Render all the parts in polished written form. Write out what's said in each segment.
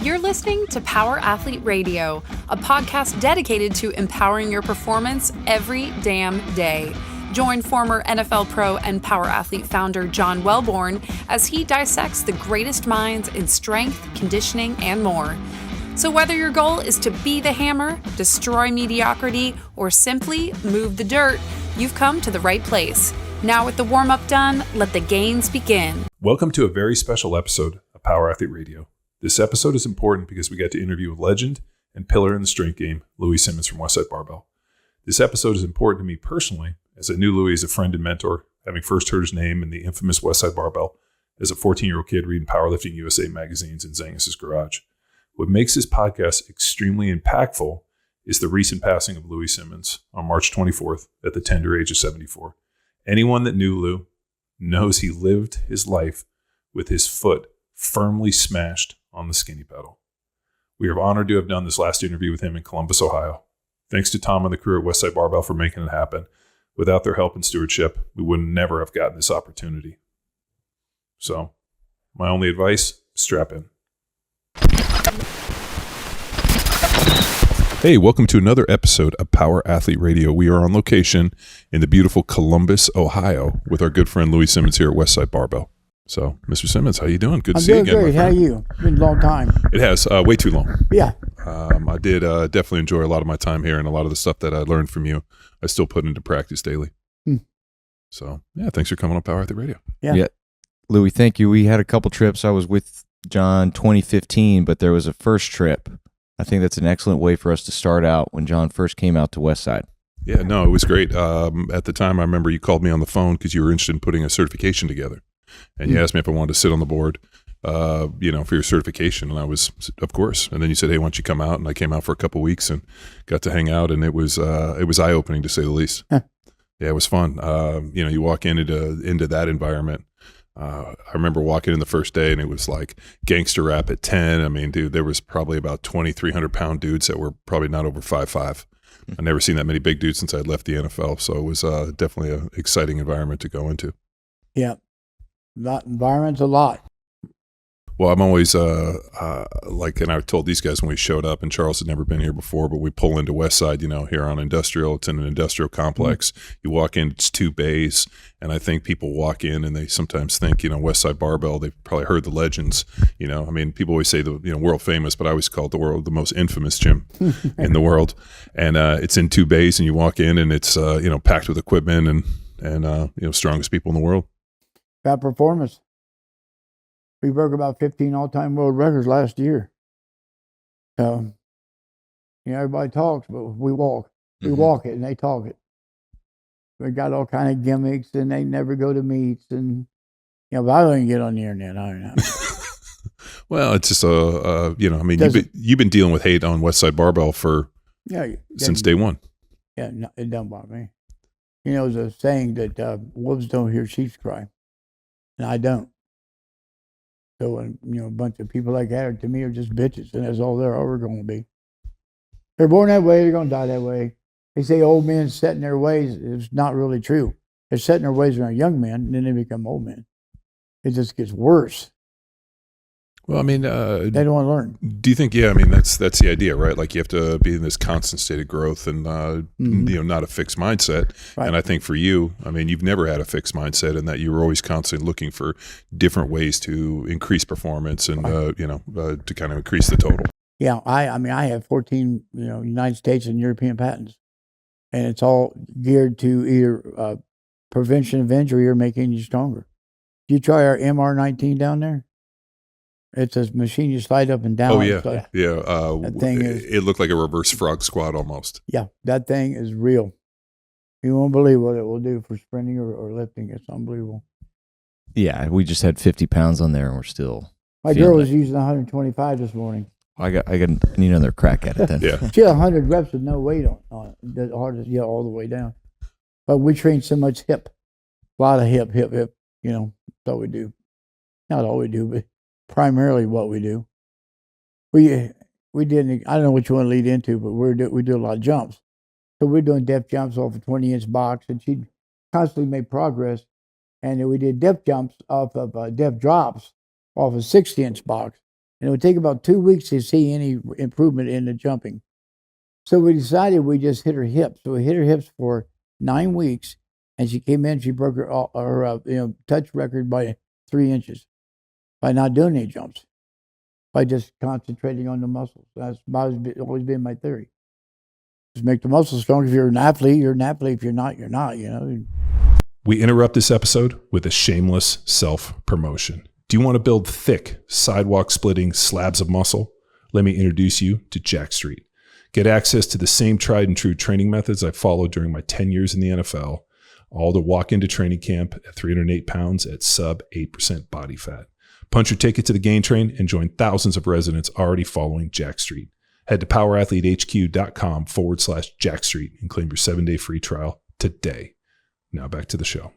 You're listening to Power Athlete Radio, a podcast dedicated to empowering your performance every damn day. Join former NFL pro and Power Athlete founder John Welborn as he dissects the greatest minds in strength, conditioning, and more. So whether your goal is to be the hammer, destroy mediocrity, or simply move the dirt, you've come to the right place. Now with the warm-up done, let the gains begin. Welcome to a very special episode of Power Athlete Radio. This episode is important because we got to interview a legend and pillar in the strength game, Louie Simmons from Westside Barbell. This episode is important to me personally, as I knew Louie as a friend and mentor, having first heard his name in the infamous Westside Barbell as a 14-year-old kid reading Powerlifting USA magazines in Zangus's garage. What makes this podcast extremely impactful is the recent passing of Louie Simmons on March 24th at the tender age of 74. Anyone that knew Lou knows he lived his life with his foot firmly smashed on the skinny pedal. We are honored to have done this last interview with him in Columbus, Ohio. Thanks to Tom and the crew at Westside Barbell for making it happen. Without their help and stewardship, we would never have gotten this opportunity. So, my only advice, strap in. Hey, welcome to another episode of Power Athlete Radio. We are on location in the beautiful Columbus, Ohio, with our good friend Louie Simmons here at Westside Barbell. So, Mr. Simmons, how you doing? Good to see you again. I'm doing great. How are you? It's been a long time. It has, way too long. Yeah. I did definitely enjoy a lot of my time here, and a lot of the stuff that I learned from you, I still put into practice daily. So, yeah, thanks for coming on Power Athlete Radio. Yeah. Louie, thank you. We had a couple trips. I was with John 2015, but there was a first trip. I think that's an excellent way for us to start out when John first came out to Westside. Yeah, no, it was great. At the time, I remember you called me on the phone because you were interested in putting a certification together. And you asked me if I wanted to sit on the board, for your certification. And I was, of course. And then you said, hey, why don't you come out? And I came out for a couple of weeks and got to hang out. And it was eye-opening, to say the least. Huh. Yeah, it was fun. You walk into that environment. I remember walking in the first day and it was like gangster rap at 10. I mean, dude, there was probably about 2,300-pound dudes that were probably not over 5'5". I've never seen that many big dudes since I'd left the NFL. So it was definitely an exciting environment to go into. Yeah. That environment's a lot. Well, I'm always and I told these guys when we showed up, and Charles had never been here before, but we pull into Westside, here on Industrial. It's in an industrial complex. You walk in, it's 2 bays, and I think people walk in and they sometimes think, Westside Barbell, they've probably heard the legends. I mean, people always say the world famous, but I always call it the most infamous gym in the world. And it's in 2 bays, and you walk in and it's packed with equipment and strongest people in the world. About performance. We broke about 15 all-time world records last year. So, everybody talks, but we walk. We walk it, and they talk it. We got all kind of gimmicks, and they never go to meets, and but I don't even get on the internet. I don't know. Well, it's just you've been dealing with hate on Westside Barbell since day one. Yeah, no, it don't bother me. There's a saying that wolves don't hear sheep cry, and I don't. So when, a bunch of people like that, to me, are just bitches, and that's all they're ever going to be. They're born that way, they're going to die that way. They say old men set in their ways. It's not really true. They're set in their ways when they're young men, and then they become old men. It just gets worse. Well, I mean, they don't want to learn. Do you think? Yeah, I mean, that's the idea, right? Like you have to be in this constant state of growth, and not a fixed mindset. Right. And I think for you, I mean, you've never had a fixed mindset, in that you were always constantly looking for different ways to increase performance and to kind of increase the total. Yeah, I have 14 United States and European patents, and it's all geared to either prevention of injury or making you stronger. Do you try our MR19 down there? It's a machine you slide up and down. Oh, yeah. So yeah. That thing it looked like a reverse frog squat almost. Yeah, that thing is real. You won't believe what it will do for sprinting or lifting. It's unbelievable. Yeah, we just had 50 pounds on there, and we're still. My girl was using 125 this morning. I need another crack at it then. Yeah. She had 100 reps with no weight on it. The hardest, all the way down. But we train so much hip. A lot of hip. That's all we do. Not all we do, but primarily what we do. We didn't. I don't know what you want to lead into, but we do a lot of jumps. So we're doing depth jumps off a 20-inch box, and she constantly made progress. And then we did depth jumps off of depth drops off a 60-inch box. And it would take about 2 weeks to see any improvement in the jumping. So we decided we just hit her hips. So we hit her hips for 9 weeks, and she came in. She broke her touch record by 3 inches by not doing any jumps, by just concentrating on the muscles. That's always been my theory. Just make the muscles strong. If you're an athlete, you're an athlete. If you're not, you're not. You know. We interrupt this episode with a shameless self-promotion. Do you want to build thick, sidewalk-splitting slabs of muscle? Let me introduce you to Jack Street. Get access to the same tried and true training methods I followed during my 10 years in the NFL, all to walk into training camp at 308 pounds at sub 8% body fat. Punch your ticket to the gain train and join thousands of residents already following Jack Street. Head to powerathletehq.com/Jack Street and claim your 7-day free trial today. Now back to the show.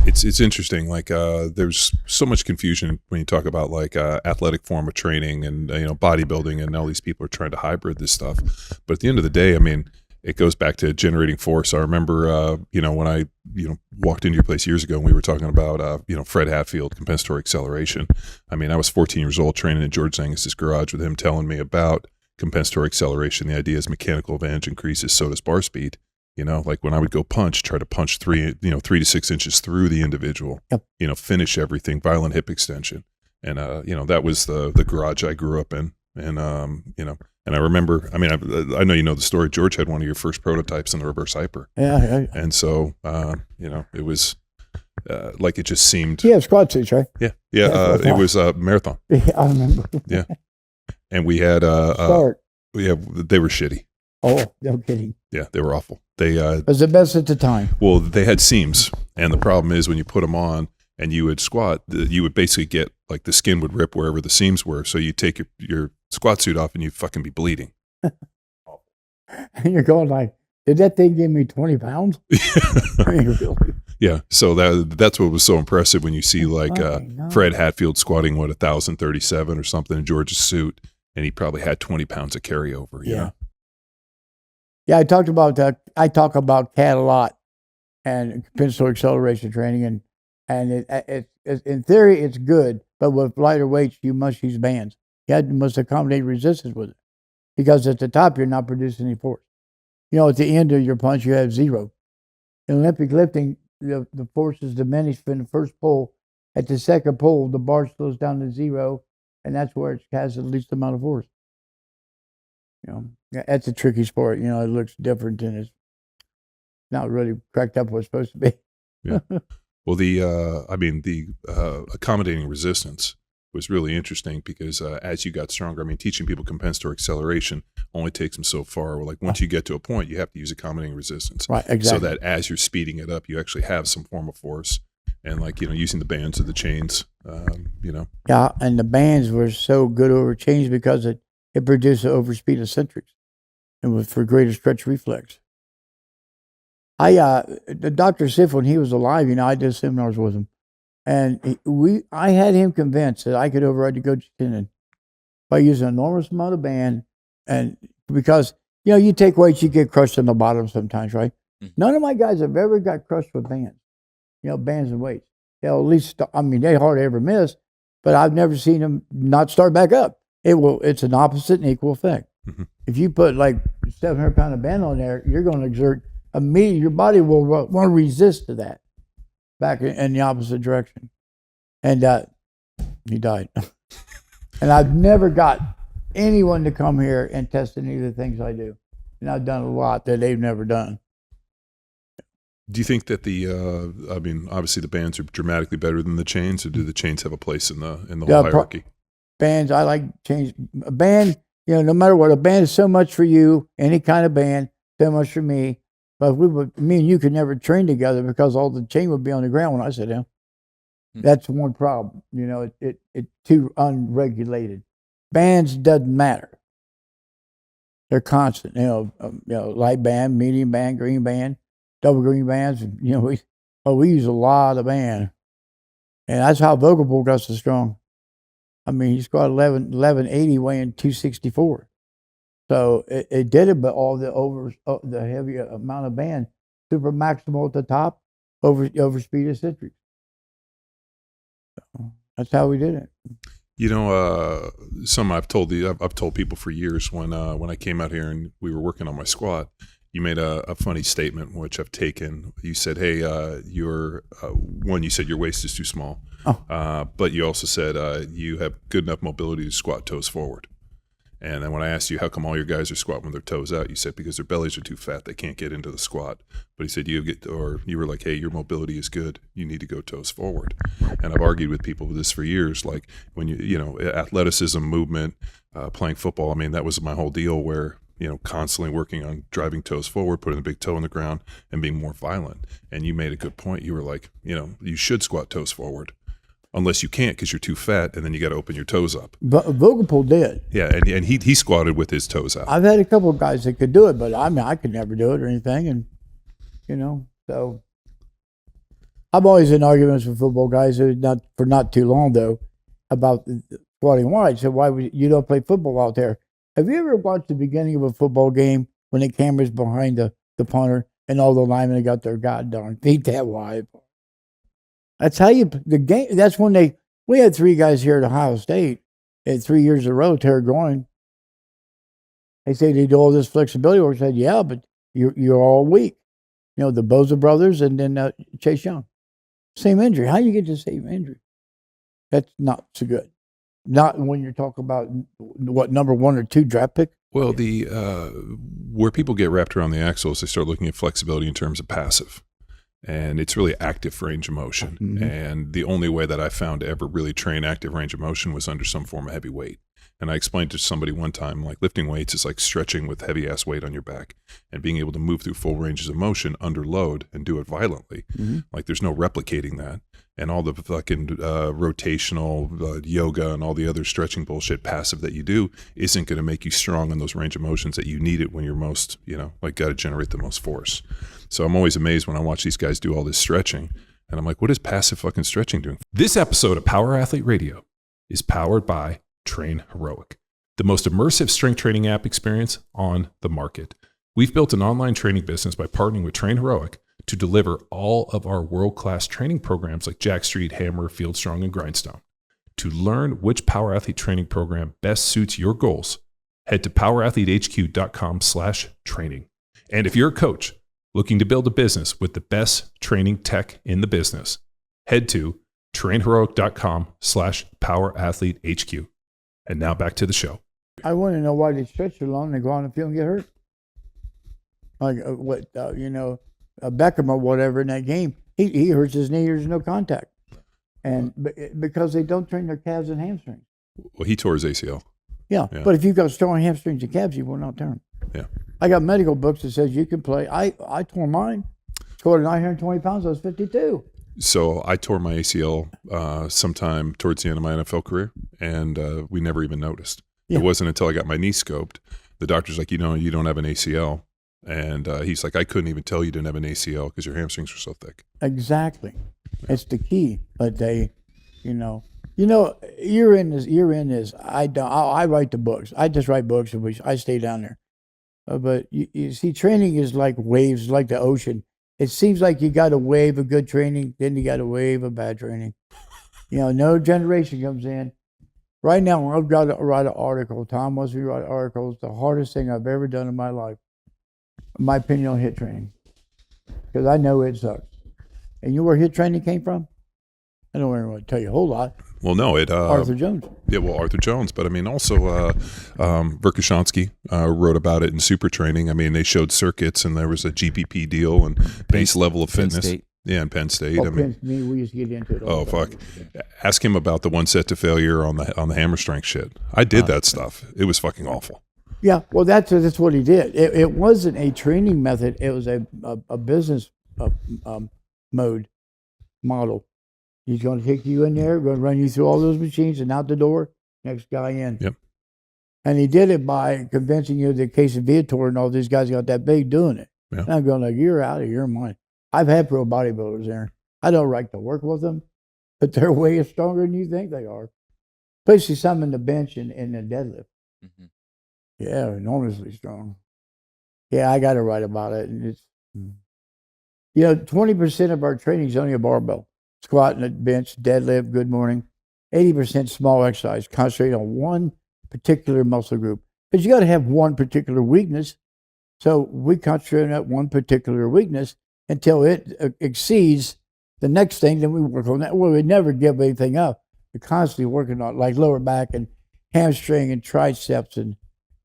It's interesting. Like there's so much confusion when you talk about like athletic form of training and bodybuilding, and all these people are trying to hybrid this stuff. But at the end of the day, I mean, it goes back to generating force. I remember when I walked into your place years ago and we were talking about Fred Hatfield, compensatory acceleration. I mean, I was 14 years old training in George Zangus's garage with him telling me about compensatory acceleration. The idea is mechanical advantage increases, so does bar speed. Like when I would go punch, try to punch 3 to 6 inches through the individual, yep. Finish everything, violent hip extension. And, that was the garage I grew up in. And, and I remember, I mean, I know you know the story. George had one of your first prototypes in the reverse hyper. Yeah. And so, it was like it just seemed. Yeah, squat suits, right? Yeah. It was a marathon. Yeah, I remember. Yeah. And we had, they were shitty. Oh, no kidding. Yeah, they were awful. They was the best at the time. Well, they had seams, and the problem is when you put them on and you would squat, you would basically get like the skin would rip wherever the seams were. So you take your squat suit off and you'd fucking be bleeding. And you're going like, did that thing give me 20 pounds? Yeah. So that's what was so impressive when you see like Fred Hatfield squatting 1,037 or something in George's suit, and he probably had 20 pounds of carryover. You know? Yeah, I talk about CAT a lot and compensatory acceleration training, and it's in theory it's good, but with lighter weights you must use bands. You must accommodate resistance with it, because at the top you're not producing any force. At the end of your punch you have zero. In Olympic lifting, the force is diminished from the first pull. At the second pull, the bar slows down to zero, and that's where it has the least amount of force. That's a tricky sport. It looks different and it's not really cracked up what it's supposed to be. Yeah. Well, the accommodating resistance was really interesting because as you got stronger, I mean, teaching people compensatory acceleration only takes them so far. Like once you get to a point, you have to use accommodating resistance. Right, exactly. So that as you're speeding it up, you actually have some form of force. And like, using the bands or the chains, Yeah, and the bands were so good over chains because it produced an overspeed eccentrics. It was for greater stretch reflex. The Dr. Siff, when he was alive, I did seminars with him, and I had him convinced that I could override the Goji tendon by using an enormous amount of band, and because you take weights, you get crushed on the bottom sometimes, right? Mm-hmm. None of my guys have ever got crushed with bands, bands and weights. They'll at least, they hardly ever miss, but I've never seen them not start back up. It's an opposite and equal effect. Mm-hmm. If you put like 700 pound of band on there, you're going to exert immediately. Your body will want to resist to that back in the opposite direction. And he died. And I've never got anyone to come here and test any of the things I do. And I've done a lot that they've never done. Do you think that obviously the bands are dramatically better than the chains, or do the chains have a place in the whole hierarchy? Bands, I like chains. A band, no matter what, a band is so much for you, any kind of band, so much for me. But me and you could never train together because all the chain would be on the ground when I sit down. Mm-hmm. That's one problem. It's too unregulated. Bands doesn't matter. They're constant. Light band, medium band, green band, double green bands. We use a lot of band, and that's how Vogelpool got so strong. I mean, he squatted 1180 weighing 264. So it did it, but all the heavy amount of band, super maximal at the top, over speed eccentric. So that's how we did it. Some I've told people for years when I came out here and we were working on my squat. You made a funny statement which I've taken. You said, "Hey, you said your waist is too small, but you also said you have good enough mobility to squat toes forward." And then when I asked you how come all your guys are squatting with their toes out, you said because their bellies are too fat, they can't get into the squat. But he said you were like, hey, your mobility is good, you need to go toes forward. And I've argued with people with this for years, like when athleticism, movement, playing football. I mean, that was my whole deal where constantly working on driving toes forward, putting the big toe in the ground, and being more violent. And you made a good point. You were like, you should squat toes forward. Unless you can't because you're too fat, and then you got to open your toes up. But Vogelpool did. Yeah, and he squatted with his toes out. I've had a couple of guys that could do it, but I could never do it or anything. And, so I'm always in arguments with football guys, not too long, though, about squatting wide. So why would you don't play football out there? Have you ever watched the beginning of a football game when the camera's behind the punter and all the linemen got their goddamn feet that wide? That's how the game. That's when we had 3 guys here at Ohio State at 3 years in a row, tear groin. They say they do all this flexibility work. I said, yeah, but you're all weak. The Boza brothers and then Chase Young. Same injury. How do you get the same injury? That's not so good. Not when you're talking about what number 1 or 2 draft pick. Well, where people get wrapped around the axles, they start looking at flexibility in terms of passive. And it's really active range of motion. Mm-hmm. And the only way that I found to ever really train active range of motion was under some form of heavy weight. And I explained to somebody one time, like lifting weights is like stretching with heavy ass weight on your back and being able to move through full ranges of motion under load and do it violently. Mm-hmm. Like there's no replicating that. And all the fucking rotational yoga and all the other stretching bullshit passive that you do isn't going to make you strong in those range of motions that you need it when you're most, got to generate the most force. So I'm always amazed when I watch these guys do all this stretching. And I'm like, what is passive fucking stretching doing? This episode of Power Athlete Radio is powered by Train Heroic, the most immersive strength training app experience on the market. We've built an online training business by partnering with Train Heroic to deliver all of our world-class training programs like Jack Street, Hammer, Field Strong, and Grindstone. To learn which Power Athlete training program best suits your goals, head to powerathletehq.com/training. And if you're a coach looking to build a business with the best training tech in the business, head to trainheroic.com/powerathletehq. And now back to the show. I want to know why they stretch so long and go on the field and get hurt. Like Beckham or whatever in that game, he hurts his knee, there's no contact. And because they don't train their calves and hamstrings. Well, he tore his ACL. Yeah, but if you've got strong hamstrings and calves, you will not turn. Yeah. I got medical books that says you can play. I tore mine, scored 920 pounds, I was 52. So I tore my ACL sometime towards the end of my NFL career, and we never even noticed. Yeah. It wasn't until I got my knee scoped. The doctor's like, you don't have an ACL. And he's like, I couldn't even tell you didn't have an ACL because your hamstrings were so thick. Exactly. Yeah. It's the key. But they, you're in this. I write the books. I just write books, and I stay down there. But you see, training is like waves, like the ocean. It seems like you got a wave of good training, then you got a wave of bad training. No generation comes in. Right now, I've got to write an article. Tom wants me to write articles. The hardest thing I've ever done in my life, in my opinion, on HIIT training. Because I know it sucks. And you know where HIIT training came from? I don't want to tell you a whole lot. Well, no, Arthur Jones. Yeah, well, Arthur Jones, but I mean, also Verkhoshansky wrote about it in Super Training. I mean, they showed circuits, and there was a GPP deal and base level of fitness. State. Yeah, in Penn State. We used to get into it. Oh, fuck! Ask him about the 1 set to failure on the hammer strength shit. I did that stuff. It was fucking awful. Yeah, well, that's what he did. It wasn't a training method. It was a business model. He's going to take you in there, going to run you through all those machines and out the door, next guy in. Yep. And he did it by convincing you that Casey Viator and all these guys got that big doing it. Yeah. And I'm going like, you're out of your mind. I've had pro bodybuilders there. I don't like to work with them, but they're way stronger than you think they are. Especially some in the bench and the deadlift. Mm-hmm. Yeah, enormously strong. Yeah, I got to write about it. And it's, 20% of our training is only a barbell. Squat and a bench, deadlift, good morning. 80% small exercise, concentrate on one particular muscle group. Because you got to have one particular weakness. So we concentrate on that one particular weakness until it exceeds the next thing. Then we work on that. Well, we never give anything up. We're constantly working on like lower back and hamstring and triceps and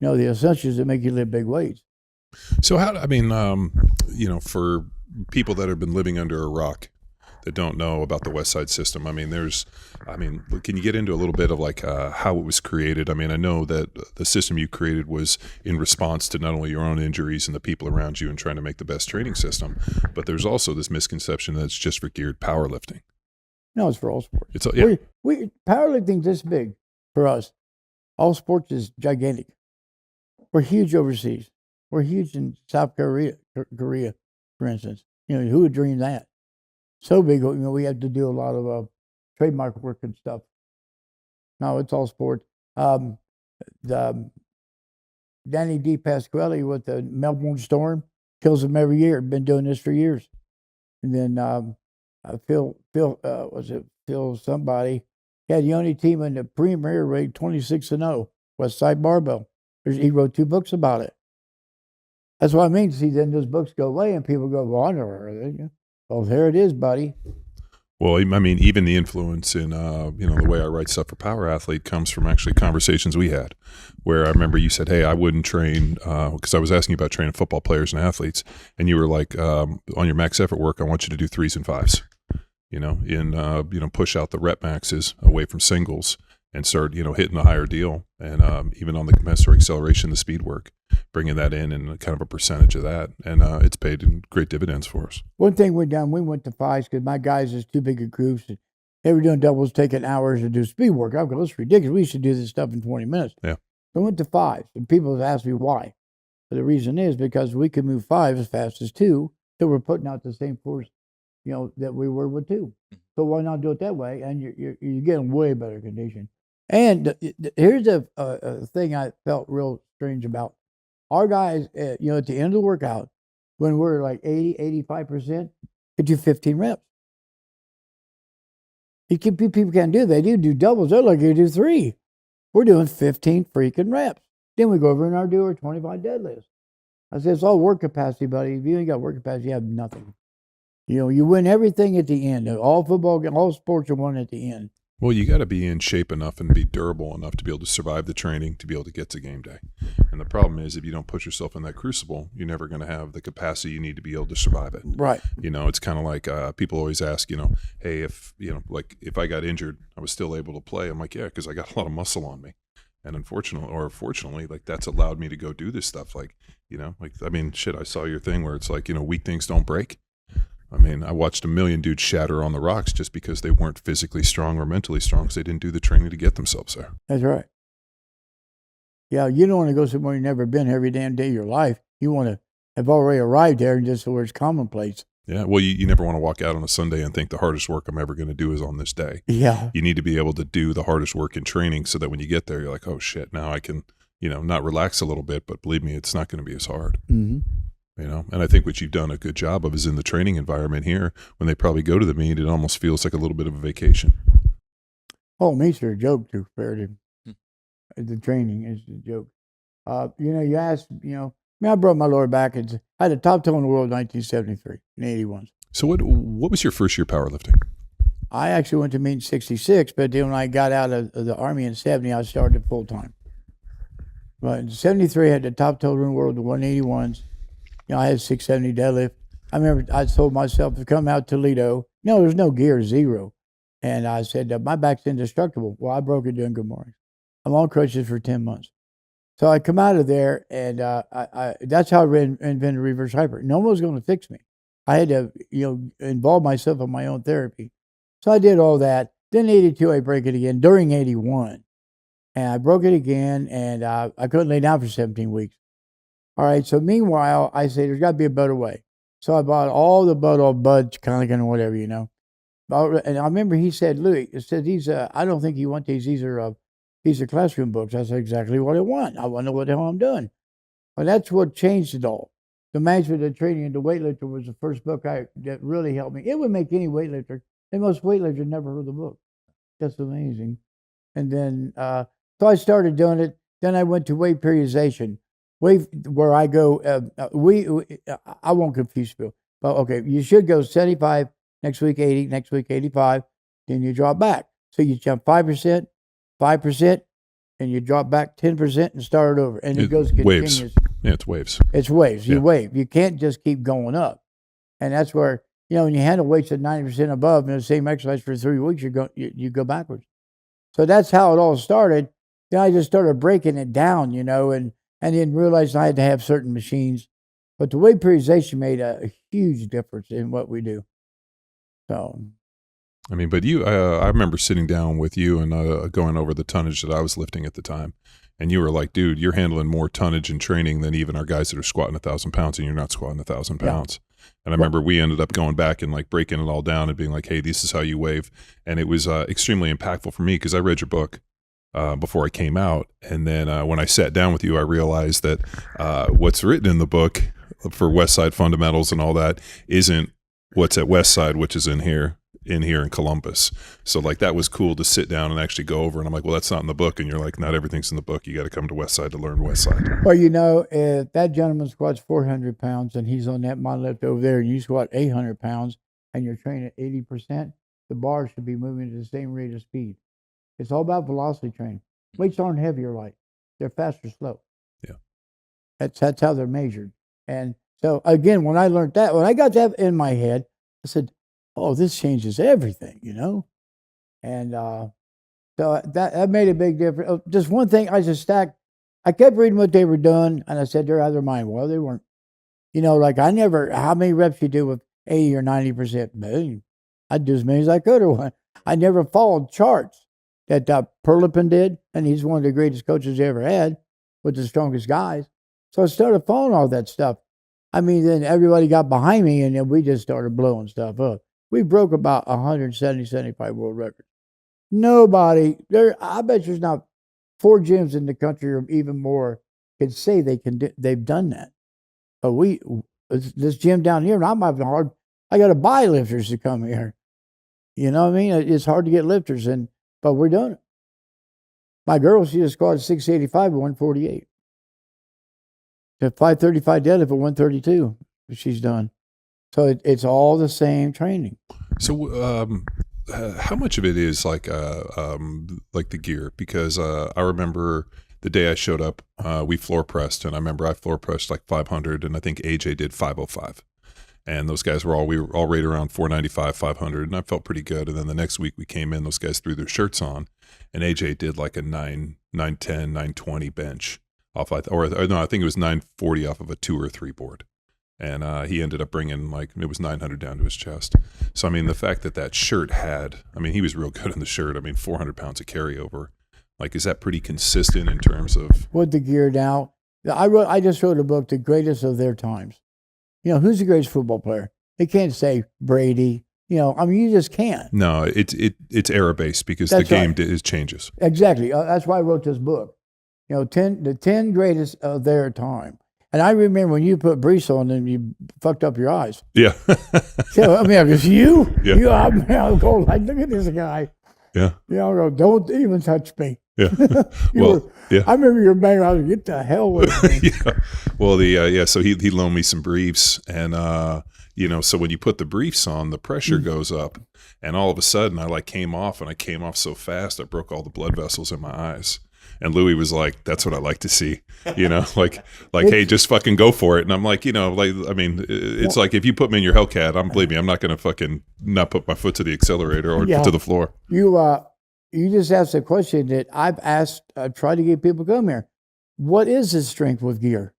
the essentials that make you lift big weights. So for people that have been living under a rock that don't know about the Westside system, can you get into a little bit of like how it was created? I mean, I know that the system you created was in response to not only your own injuries and the people around you and trying to make the best training system, but there's also this misconception that it's just for geared powerlifting. No, it's for all sports. It's powerlifting's this big for us. All sports is gigantic. We're huge overseas. We're huge in South Korea, for instance. Who would dream that? So big, we have to do a lot of trademark work and stuff. No, it's all sport. Danny D. Pasquale with the Melbourne Storm kills them every year. Been doing this for years. And then Phil somebody had the only team in the Premier League 26-0, Westside Barbell. He wrote 2 books about it. That's what I mean. See, then those books go away and people go, well, I never heard of it. Well, there it is, buddy. Well, I mean, even the influence in, the way I write stuff for Power Athlete comes from actually conversations we had where I remember you said, hey, I wouldn't train, because I was asking you about training football players and athletes. And you were like, on your max effort work, I want you to do 3s and 5s, push out the rep maxes away from singles and start, hitting a higher deal. And even on the compensatory acceleration, the speed work, bringing that in and kind of a percentage of that. And it's paid in great dividends for us. One thing we went to 5s because my guys is too big of groups. And they were doing doubles, taking hours to do speed work. I go, it's ridiculous. We used to do this stuff in 20 minutes. Yeah. So I went to 5s. And people have asked me why. But the reason is because we can move 5 as fast as 2, so we're putting out the same force, that we were with 2. So why not do it that way? And you're getting way better condition. And here's a thing I felt real strange about. Our guys, at the end of the workout, when we're like 80, 85%, could do 15 reps. People can't do that. They do doubles. They're like, you do 3. We're doing 15 freaking reps. Then we go over and do our 25 deadlifts. I said, it's all work capacity, buddy. If you ain't got work capacity, you have nothing. You win everything at the end. All sports are won at the end. Well, you got to be in shape enough and be durable enough to be able to survive the training, to be able to get to game day. And the problem is, if you don't put yourself in that crucible, you're never going to have the capacity you need to be able to survive it. Right. It's kind of like people always ask, hey, if I got injured, I was still able to play. I'm like, yeah, because I got a lot of muscle on me. And fortunately, like that's allowed me to go do this stuff. I saw your thing where it's like, weak things don't break. I watched a million dudes shatter on the rocks just because they weren't physically strong or mentally strong because they didn't do the training to get themselves there. That's right. Yeah, you don't want to go somewhere you've never been every damn day of your life. You want to have already arrived there and just where it's commonplace. Yeah, well, you never want to walk out on a Sunday and think the hardest work I'm ever going to do is on this day. Yeah. You need to be able to do the hardest work in training so that when you get there, you're like, oh, shit, now I can, not relax a little bit, but believe me, it's not going to be as hard. Mm-hmm. And I think what you've done a good job of is in the training environment here, when they probably go to the meet, it almost feels like a little bit of a vacation. Oh, meets are a joke too, fair to the training is a joke. You asked, I broke my lower back. I had the top toe in the world in 1973 and 81. So what was your first year powerlifting? I actually went to meet in 66, but then when I got out of the Army in 70, I started full time. But in 73, I had the top toe in the world, the 181s. I had 670 deadlift. I remember I told myself to come out Toledo. No, there's no gear, 0. And I said, my back's indestructible. Well, I broke it doing good mornings. I'm on crutches for 10 months. So I come out of there, and that's how I invented reverse hyper. No one was going to fix me. I had to, involve myself in my own therapy. So I did all that. Then 82, I break it again during 81. And I broke it again, and I couldn't lay down for 17 weeks. All right, so meanwhile, I say there's got to be a better way. So I bought all the Bud Connigan or whatever, And I remember he said, Louie, I don't think you want these. These are classroom books. That's exactly what I want. I want to know what the hell I'm doing. Well, that's what changed it all. The Management of Training and the Weightlifter was the first book that really helped me. It would make any weightlifter, and most weightlifters never heard the book. just amazing. And then, so I started doing it. Then I went to weight periodization. Where I go, I won't confuse people. But okay, you should go 75, next week 80, next week 85, then you drop back. So you jump 5%, 5%, and you drop back 10% and start it over. And it goes continuous. Waves. Yeah, it's waves. It's waves. You wave. You can't just keep going up. And that's where, when you handle weights at 90% above in the same exercise for 3 weeks, you go backwards. So that's how it all started. Then I just started breaking it down, and then realized I had to have certain machines. But the weight periodization made a huge difference in what we do. So, I mean, but I remember sitting down with you and going over the tonnage that I was lifting at the time. And you were like, dude, you're handling more tonnage in training than even our guys that are squatting 1,000 pounds, and you're not squatting 1,000 pounds. Yeah. And I remember we ended up going back and like breaking it all down and being like, hey, this is how you wave. And it was extremely impactful for me because I read your book before I came out. And then when I sat down with you, I realized that what's written in the book for Westside fundamentals and all that isn't what's at Westside, which is in here in Columbus. So like that was cool to sit down and actually go over. And I'm like, well, that's not in the book. And you're like, not everything's in the book. You got to come to Westside to learn Westside. Well, if that gentleman squats 400 pounds and he's on that monolift over there and you squat 800 pounds and you're trained at 80%, the bar should be moving at the same rate of speed. It's all about velocity training. Weights aren't heavy or light. They're fast or slow. Yeah. That's how they're measured. And so again, when I learned that, when I got that in my head, I said, oh, this changes everything, And so that made a big difference. Just one thing, I kept reading what they were doing, and I said, they're out of their mind. Well, they weren't. Like how many reps you do with 80 or 90%? I'd do as many as I could. I never followed charts that Perlipin did, and he's one of the greatest coaches they ever had with the strongest guys. So I started following all that stuff. I mean, then everybody got behind me, and then we just started blowing stuff up. We broke about 170, 75 world records. Nobody there. I bet there's not 4 gyms in the country or even more can say they've done that. But this gym down here, and I'm having hard. I got to buy lifters to come here. You know what I mean? It's hard to get lifters, but we're doing it. My girl, she just squatted 685 at 148. At 535 deadlift at 132. She's done. So it's all the same training. So how much of it is like the gear? Because I remember the day I showed up, we floor pressed, and I remember I floor pressed like 500, and I think AJ did 505. And those guys we were all right around 495, 500, and I felt pretty good. And then the next week we came in, those guys threw their shirts on, and AJ did like a 910, 920 bench off, I think it was 940 off of a 2 or 3 board. And he ended up bringing it was 900 down to his chest. So, I mean, the fact that shirt he was real good in the shirt. I mean, 400 pounds of carryover. Like, is that pretty consistent in terms of? With the gear now, I just wrote a book, The Greatest of Their Times. Who's the greatest football player? They can't say Brady. You just can't. No, it's error-based because the game changes. Exactly. That's why I wrote this book. The 10 greatest of their time. And I remember when you put briefs on and you fucked up your eyes. Yeah. So, it's you. Yeah. I'll go like, look at this guy. Yeah. I'll go, don't even touch me. Yeah. I remember your bang. I was get the hell with me. Yeah. Well, so he loaned me some briefs, and so when you put the briefs on, the pressure goes up, and all of a sudden I came off, and I came off so fast I broke all the blood vessels in my eyes. And Louie was like, that's what I like to see, hey, just fucking go for it. And I'm like, it's like if you put me in your Hellcat, believe me, I'm not going to fucking not put my foot to the accelerator or to the floor. You just asked a question that I've asked, tried to get people to come here. What is his strength with gear?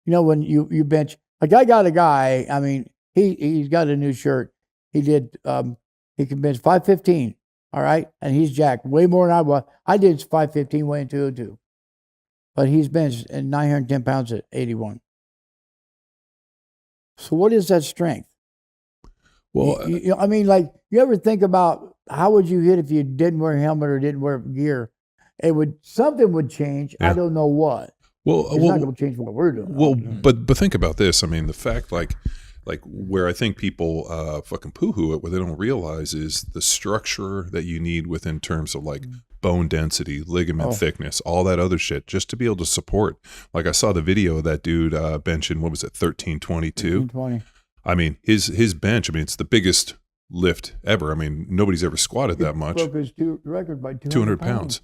When you bench, like I got a guy, he's got a new shirt. He did, he can bench 515. All right. And he's jacked way more than I was. I did 515 weighing 202. But he's benched 910 pounds at 81. So what is that strength? Well, you ever think about how would you hit if you didn't wear a helmet or didn't wear gear? Something would change. Yeah. I don't know what. It's not going to change what we're doing. Well, but think about this. The fact like where I think people fucking poo-hoo it, what they don't realize is the structure that you need within terms of like bone density, ligament thickness, all that other shit, just to be able to support. Like I saw the video of that dude benching, what was it, 1322? 1320. I mean, his bench, I mean, it's the biggest lift ever. I mean, nobody's ever squatted that much. Broke his record by 200 pounds.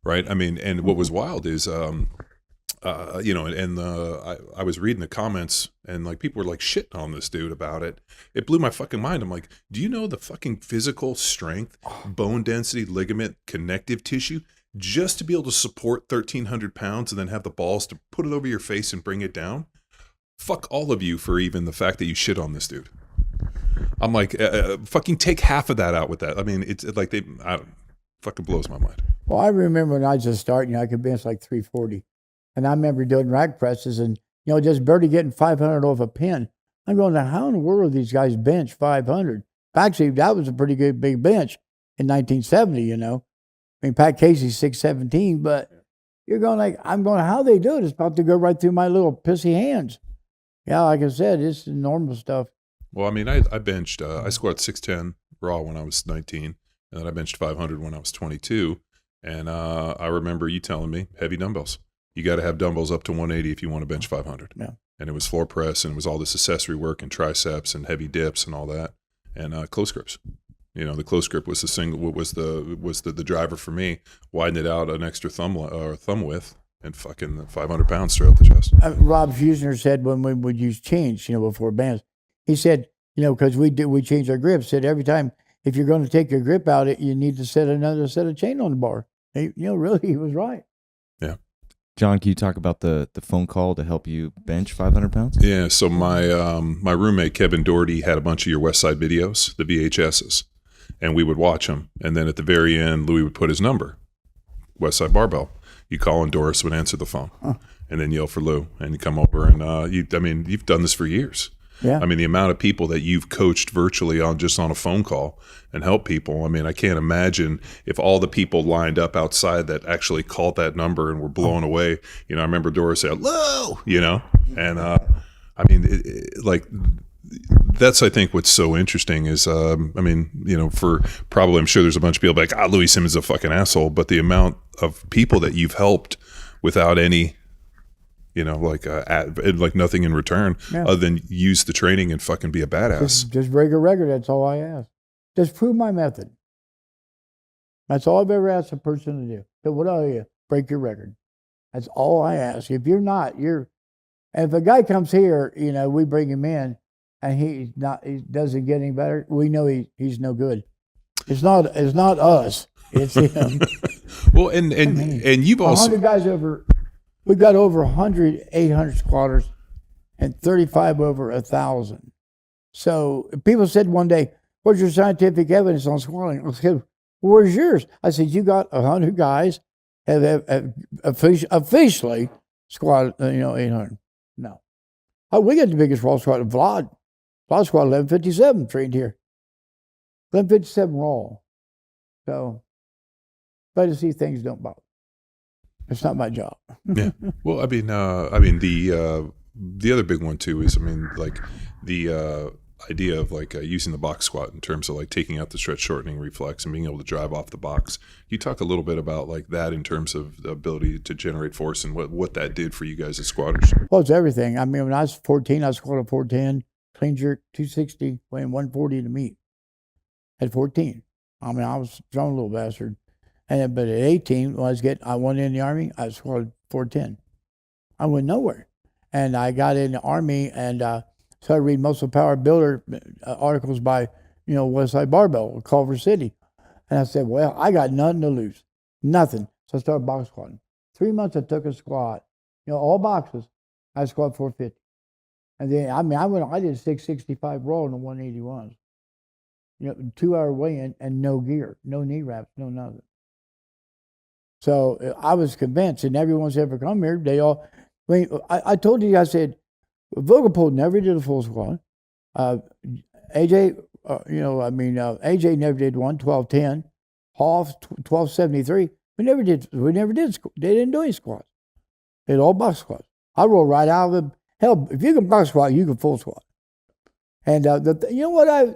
Right. I mean, and what was wild is, you know, and I was reading the comments and like people were like shitting on this dude about it. It blew my fucking mind. I'm like, do you know the fucking physical strength, bone density, ligament, connective tissue just to be able to support 1,300 pounds and then have the balls to put it over your face and bring it down? Fuck all of you for even the fact that you shit on this dude. I'm like, fucking take half of that out with that. I mean, it's like fucking blows my mind. Well, I remember when I was just starting, I could bench like 340. And I remember doing rack presses and, you know, just barely getting 500 off a pin. I'm going, now how in the world these guys bench 500? Actually, that was a pretty good big bench in 1970, you know. I mean, Pat Casey's 617, but you're going like, I'm going, how they do it? It's about to go right through my little pissy hands. Yeah, like I said, it's normal stuff. Well, I mean, I benched, I squatted 610 raw when I was 19, and then I benched 500 when I was 22. And I remember you telling me, heavy dumbbells. You got to have dumbbells up to 180 if you want to bench 500. Yeah. And it was floor press, and it was all this accessory work and triceps and heavy dips and all that, and close grips. You know, the close grip was the driver for me. Widen it out an extra thumb width, and fucking 500 pounds straight out the chest. Rob Fusner said when we would use chains, you know, before bands, he said, you know, because we change our grips. Said every time if you're going to take your grip out, you need to set another set of chain on the bar. You know, really, he was right. Yeah. John, can you talk about the phone call to help you bench 500 pounds? Yeah. So my roommate Kevin Doherty had a bunch of your Westside videos, the VHSs, and we would watch them. And then at the very end, Louie would put his number, Westside Barbell. You call and Doris would answer the phone, and then yell for Lou, and you come over and you've done this for years. Yeah. I mean, the amount of people that you've coached virtually on a phone call and help people. I mean, I can't imagine if all the people lined up outside that actually called that number and were blown away. You know, I remember Doris saying, "Lou," you know, and I mean, that's, I think, what's so interesting is, I mean, you know, for probably, I'm sure there's a bunch of people like, Louie Simmons is a fucking asshole, but the amount of people that you've helped without any, you know, like nothing in return other than use the training and fucking be a badass. Just break a record. That's all I ask. Just prove my method. That's all I've ever asked a person to do. So what are you? Break your record. That's all I ask. If you're not, and if a guy comes here, you know, we bring him in and he doesn't get any better, we know he's no good. It's not us. It's him. Well, and you've also 100 guys over. We've got over 100 800 squatters and 35 over 1,000. So people said one day, "What's your scientific evidence on squatting?" I said, "Where's yours?" I said, "You got 100 guys have officially squatted, 800." No. Oh, we got the biggest raw squat. Vlad squat 1157 trained here. 1157 raw. So, but to see things don't bother. It's not my job. Yeah. Well, I mean, the other big one too is, I mean, like the idea of like using the box squat in terms of like taking out the stretch shortening reflex and being able to drive off the box. You talk a little bit about like that in terms of the ability to generate force and what that did for you guys as squatters. Well, it's everything. I mean, when I was 14, I squatted 410, clean jerk 260, weighing 140 to meet. At 14, I mean, I was a strong little bastard. But at 18, when I went in the Army, I squatted 410. I went nowhere. And I got in the Army and started reading Muscle Power Builder articles by, Westside Barbell, Culver City. And I said, well, I got nothing to lose. Nothing. So I started box squatting. 3 months I took a squat, all boxes. I squat 450. And then, I did 665 raw in the 181s. 2 hour weigh-in and no gear, no knee wraps, no nothing. So I was convinced, and everyone's ever come here, I told you, I said, Vogelpohl never did a full squat. AJ, AJ never did one, 1210. Hoff, 1273. They didn't do any squats. They did all box squats. I roll right out of them. Hell, if you can box squat, you can full squat. And you know what I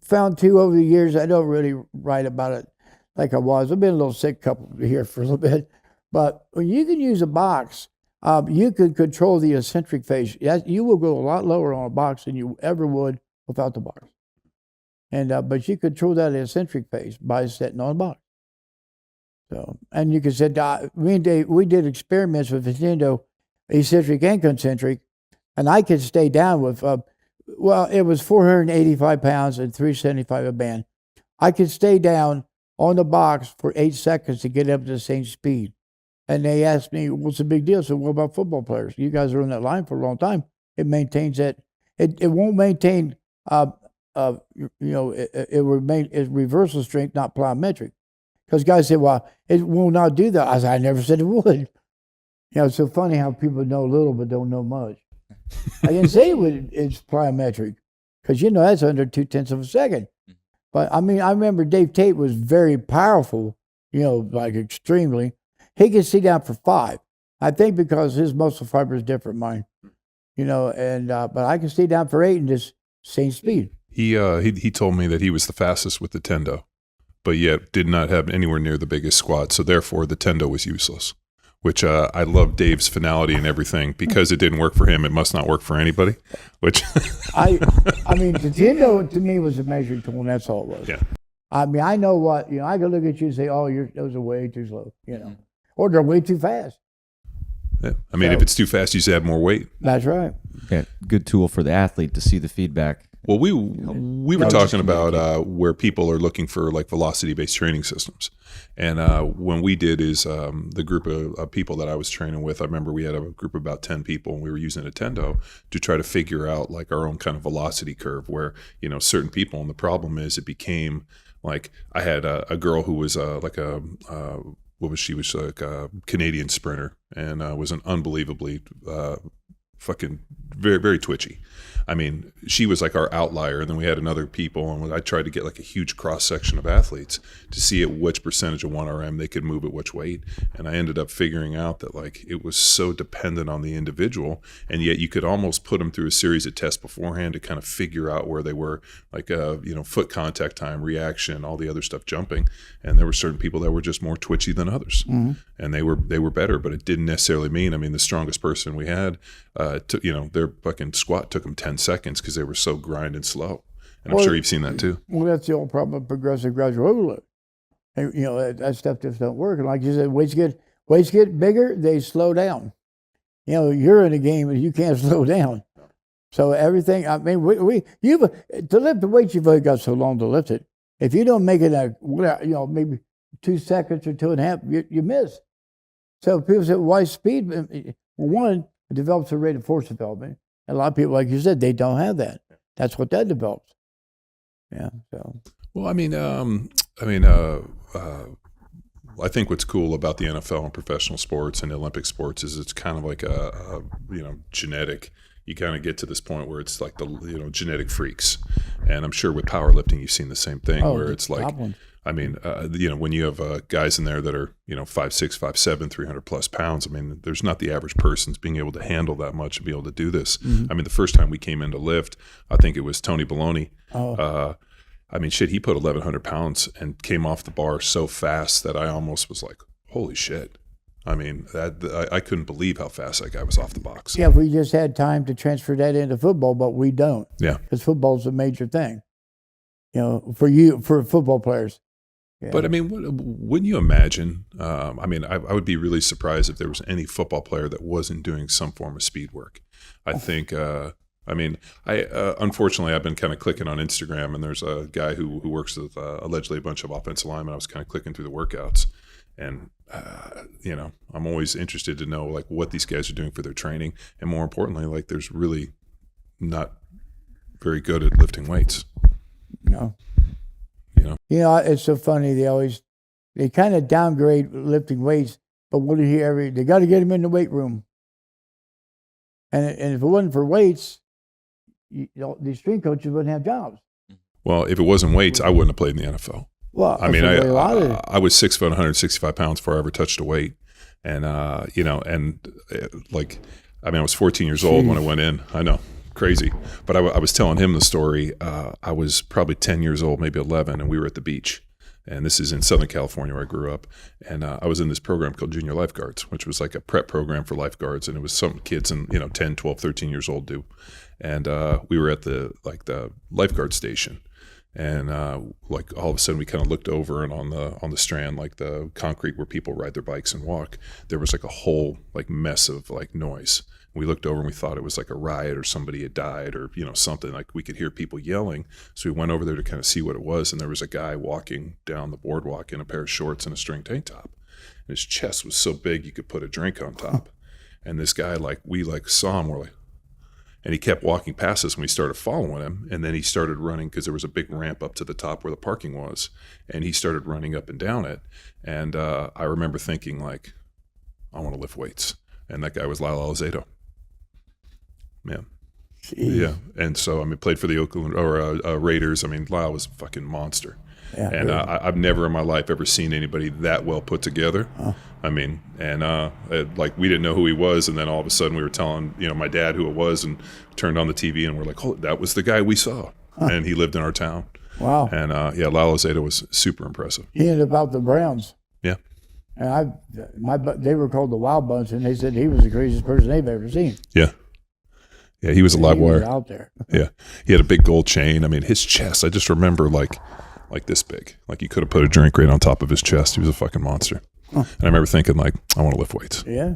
found too over the years, I don't really write about it like I was. I've been a little sick here for a little bit. But when you can use a box, you can control the eccentric phase. You will go a lot lower on a box than you ever would without the box. And but you control that eccentric phase by sitting on a box. So, and you can sit. We did experiments with Nintendo, eccentric and concentric, and I could stay down with. Well, it was 485 pounds and 375 a band. I could stay down on the box for 8 seconds to get up to the same speed. And they asked me, what's the big deal? I said, what about football players? You guys are on that line for a long time. It maintains that. It won't maintain, it will remain it's reversal strength, not plyometric. Because guys say, well, it will not do that. I said, I never said it would. It's so funny how people know little but don't know much. I didn't say it's plyometric because, that's under 0.2 of a second. But, I remember Dave Tate was very powerful, like extremely. He could sit down for 5. I think because his muscle fiber is different than mine, but I can stay down for 8 and just same speed. He told me that he was the fastest with the tendo, but yet did not have anywhere near the biggest squat. So therefore the tendo was useless. Which I love Dave's finality and everything. Because it didn't work for him, it must not work for anybody. Which the tendo to me was a measuring tool, and that's all it was. Yeah. I know what I can look at you and say, "Oh, those are way too slow," or they're way too fast. Yeah. If it's too fast, you just add more weight. That's right. Yeah, good tool for the athlete to see the feedback. Well, we were talking about where people are looking for like velocity-based training systems. And when we did is the group of people that I was training with, I remember we had a group of about 10 people, and we were using a tendo to try to figure out like our own kind of velocity curve where, certain people, and the problem is it became like I had a girl who was like she was like a Canadian sprinter and was an unbelievably fucking very, very twitchy. She was like our outlier, and then we had another people, and I tried to get like a huge cross section of athletes to see at which percentage of 1RM they could move at which weight, and I ended up figuring out that like it was so dependent on the individual, and yet you could almost put them through a series of tests beforehand to kind of figure out where they were, like foot contact time, reaction, all the other stuff jumping, and there were certain people that were just more twitchy than others, and they were better, but it didn't necessarily mean. The strongest person we had, their fucking squat took them 10 seconds because they were so grind and slow. And I'm sure you've seen that too. Well, that's the old problem of progressive gradual overload. And, that stuff just don't work. And like you said, weights get bigger, they slow down. You're in a game and you can't slow down. So everything, to lift the weight, you've only got so long to lift it. If you don't make it maybe 2 seconds or 2.5, you miss. So people say, why speed? Well, one, it develops a rate of force development. A lot of people, like you said, they don't have that. That's what that develops. Yeah. So. Well, I think what's cool about the NFL and professional sports and Olympic sports is it's kind of like a genetic. You kind of get to this point where it's like the genetic freaks, and I'm sure with powerlifting you've seen the same thing where it's like. When you have guys in there that are, 5'6", 5'7", 300 plus pounds, there's not the average person's being able to handle that much and be able to do this. Mm-hmm. The first time we came in to lift, I think it was Tony Baloney. Oh. He put 1,100 pounds and came off the bar so fast that I almost was like, holy shit. I couldn't believe how fast that guy was off the box. Yeah, if we just had time to transfer that into football, but we don't. Yeah. Because football's a major thing, for football players. Yeah. But wouldn't you imagine? I would be really surprised if there was any football player that wasn't doing some form of speed work. I think. Unfortunately, I've been kind of clicking on Instagram, and there's a guy who works with allegedly a bunch of offensive linemen. I was kind of clicking through the workouts, and I'm always interested to know like what these guys are doing for their training, and more importantly, like there's really not very good at lifting weights. No. It's so funny. They kind of downgrade lifting weights, but what do you hear? They got to get them in the weight room. And if it wasn't for weights, these strength coaches wouldn't have jobs. Well, if it wasn't weights, I wouldn't have played in the NFL. Well, I was 6 foot, 165 pounds before I ever touched a weight, and I was 14 years old when I went in. I know. crazy. But I was telling him the story. I was probably 10 years old, maybe 11, and we were at the beach. And this is in Southern California where I grew up. And I was in this program called Junior Lifeguards, which was like a prep program for lifeguards. And it was some kids in 10, 12, 13 years old do. And we were at the lifeguard station. And like all of a sudden we kind of looked over, and on the strand, like the concrete where people ride their bikes and walk, there was like a whole like mess of like noise. We looked over and we thought it was like a riot or somebody had died or something. Like we could hear people yelling. So we went over there to kind of see what it was, and there was a guy walking down the boardwalk in a pair of shorts and a string tank top. And his chest was so big you could put a drink on top. And this guy, we saw him, we're like, and he kept walking past us, and we started following him. And then he started running because there was a big ramp up to the top where the parking was. And he started running up and down it. And I remember thinking, like, I want to lift weights. And that guy was Lyle Alizado. Yeah. Jeez. Yeah. And so, played for the Oakland Raiders. Lyle was a fucking monster. Yeah, and I've never in my life ever seen anybody that well put together. Huh. We didn't know who he was, and then all of a sudden we were telling my dad who it was, and turned on the TV, and we're like, oh, that was the guy we saw. Huh. And he lived in our town. Wow. And Lyle Alizado was super impressive. He ended up out the Browns. Yeah. And they were called the Wild Bunch, and they said he was the craziest person they've ever seen. Yeah. Yeah, he was a live wire. He was out there. Yeah. He had a big gold chain. His chest, I just remember like this big. Like you could have put a drink right on top of his chest. He was a fucking monster. Huh. And I remember thinking, like, I want to lift weights. Yeah.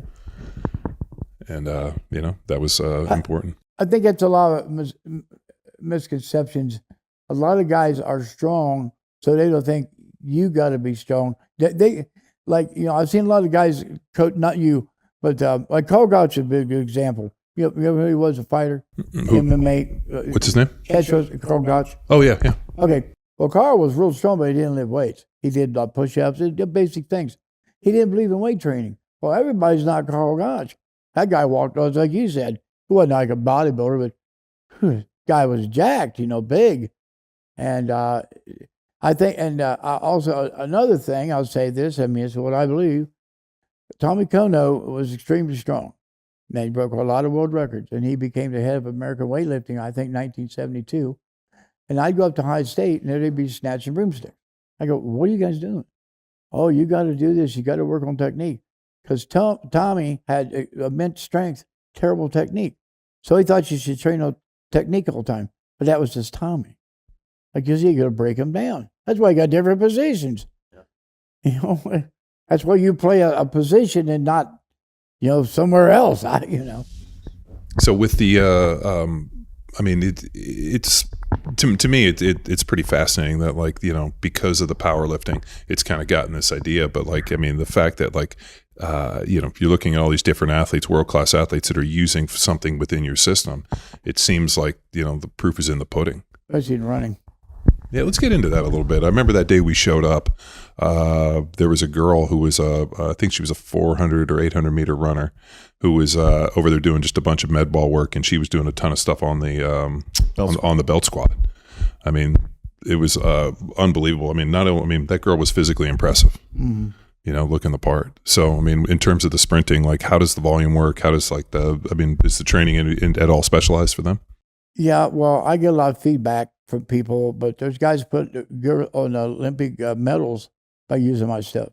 And, that was important. I think that's a lot of misconceptions. A lot of guys are strong, so they don't think you got to be strong. I've seen a lot of guys, not you, but like Carl Gotch is a big example. You know who he was, a fighter? Who? MMA. What's his name? Carl Gotch. Oh, yeah, yeah. Okay. Well, Carl was real strong, but he didn't lift weights. He did push-ups, he did basic things. He didn't believe in weight training. Well, everybody's not Carl Gotch. That guy walked on, like you said. He wasn't like a bodybuilder, but guy was jacked, big. And I think, and also another thing, I'll say this, it's what I believe. Tommy Kono was extremely strong. And he broke a lot of world records, and he became the head of American weightlifting, I think, 1972. And I'd go up to High State, and they'd be snatching broomsticks. I go, what are you guys doing? Oh, you got to do this. You got to work on technique. Because Tommy had immense strength, terrible technique. So he thought you should train on technique all the time. But that was just Tommy. Because you got to break him down. That's why you got different positions. Yeah. That's why you play a position and not, somewhere else. So with the, it's to me it's pretty fascinating that because of the powerlifting, it's kind of gotten this idea. But the fact that you're looking at all these different athletes, world-class athletes that are using something within your system, it seems like the proof is in the pudding. Especially in running. Yeah, let's get into that a little bit. I remember that day we showed up. There was a girl who was I think she was a 400 or 800 meter runner who was over there doing just a bunch of med ball work, and she was doing a ton of stuff on the on the belt squat. It was unbelievable. That girl was physically impressive. Mm-hmm. Looking the part. So, in terms of the sprinting, how does the volume work? How does is the training at all specialized for them? Yeah, well, I get a lot of feedback from people, but there's guys put on Olympic medals by using my stuff,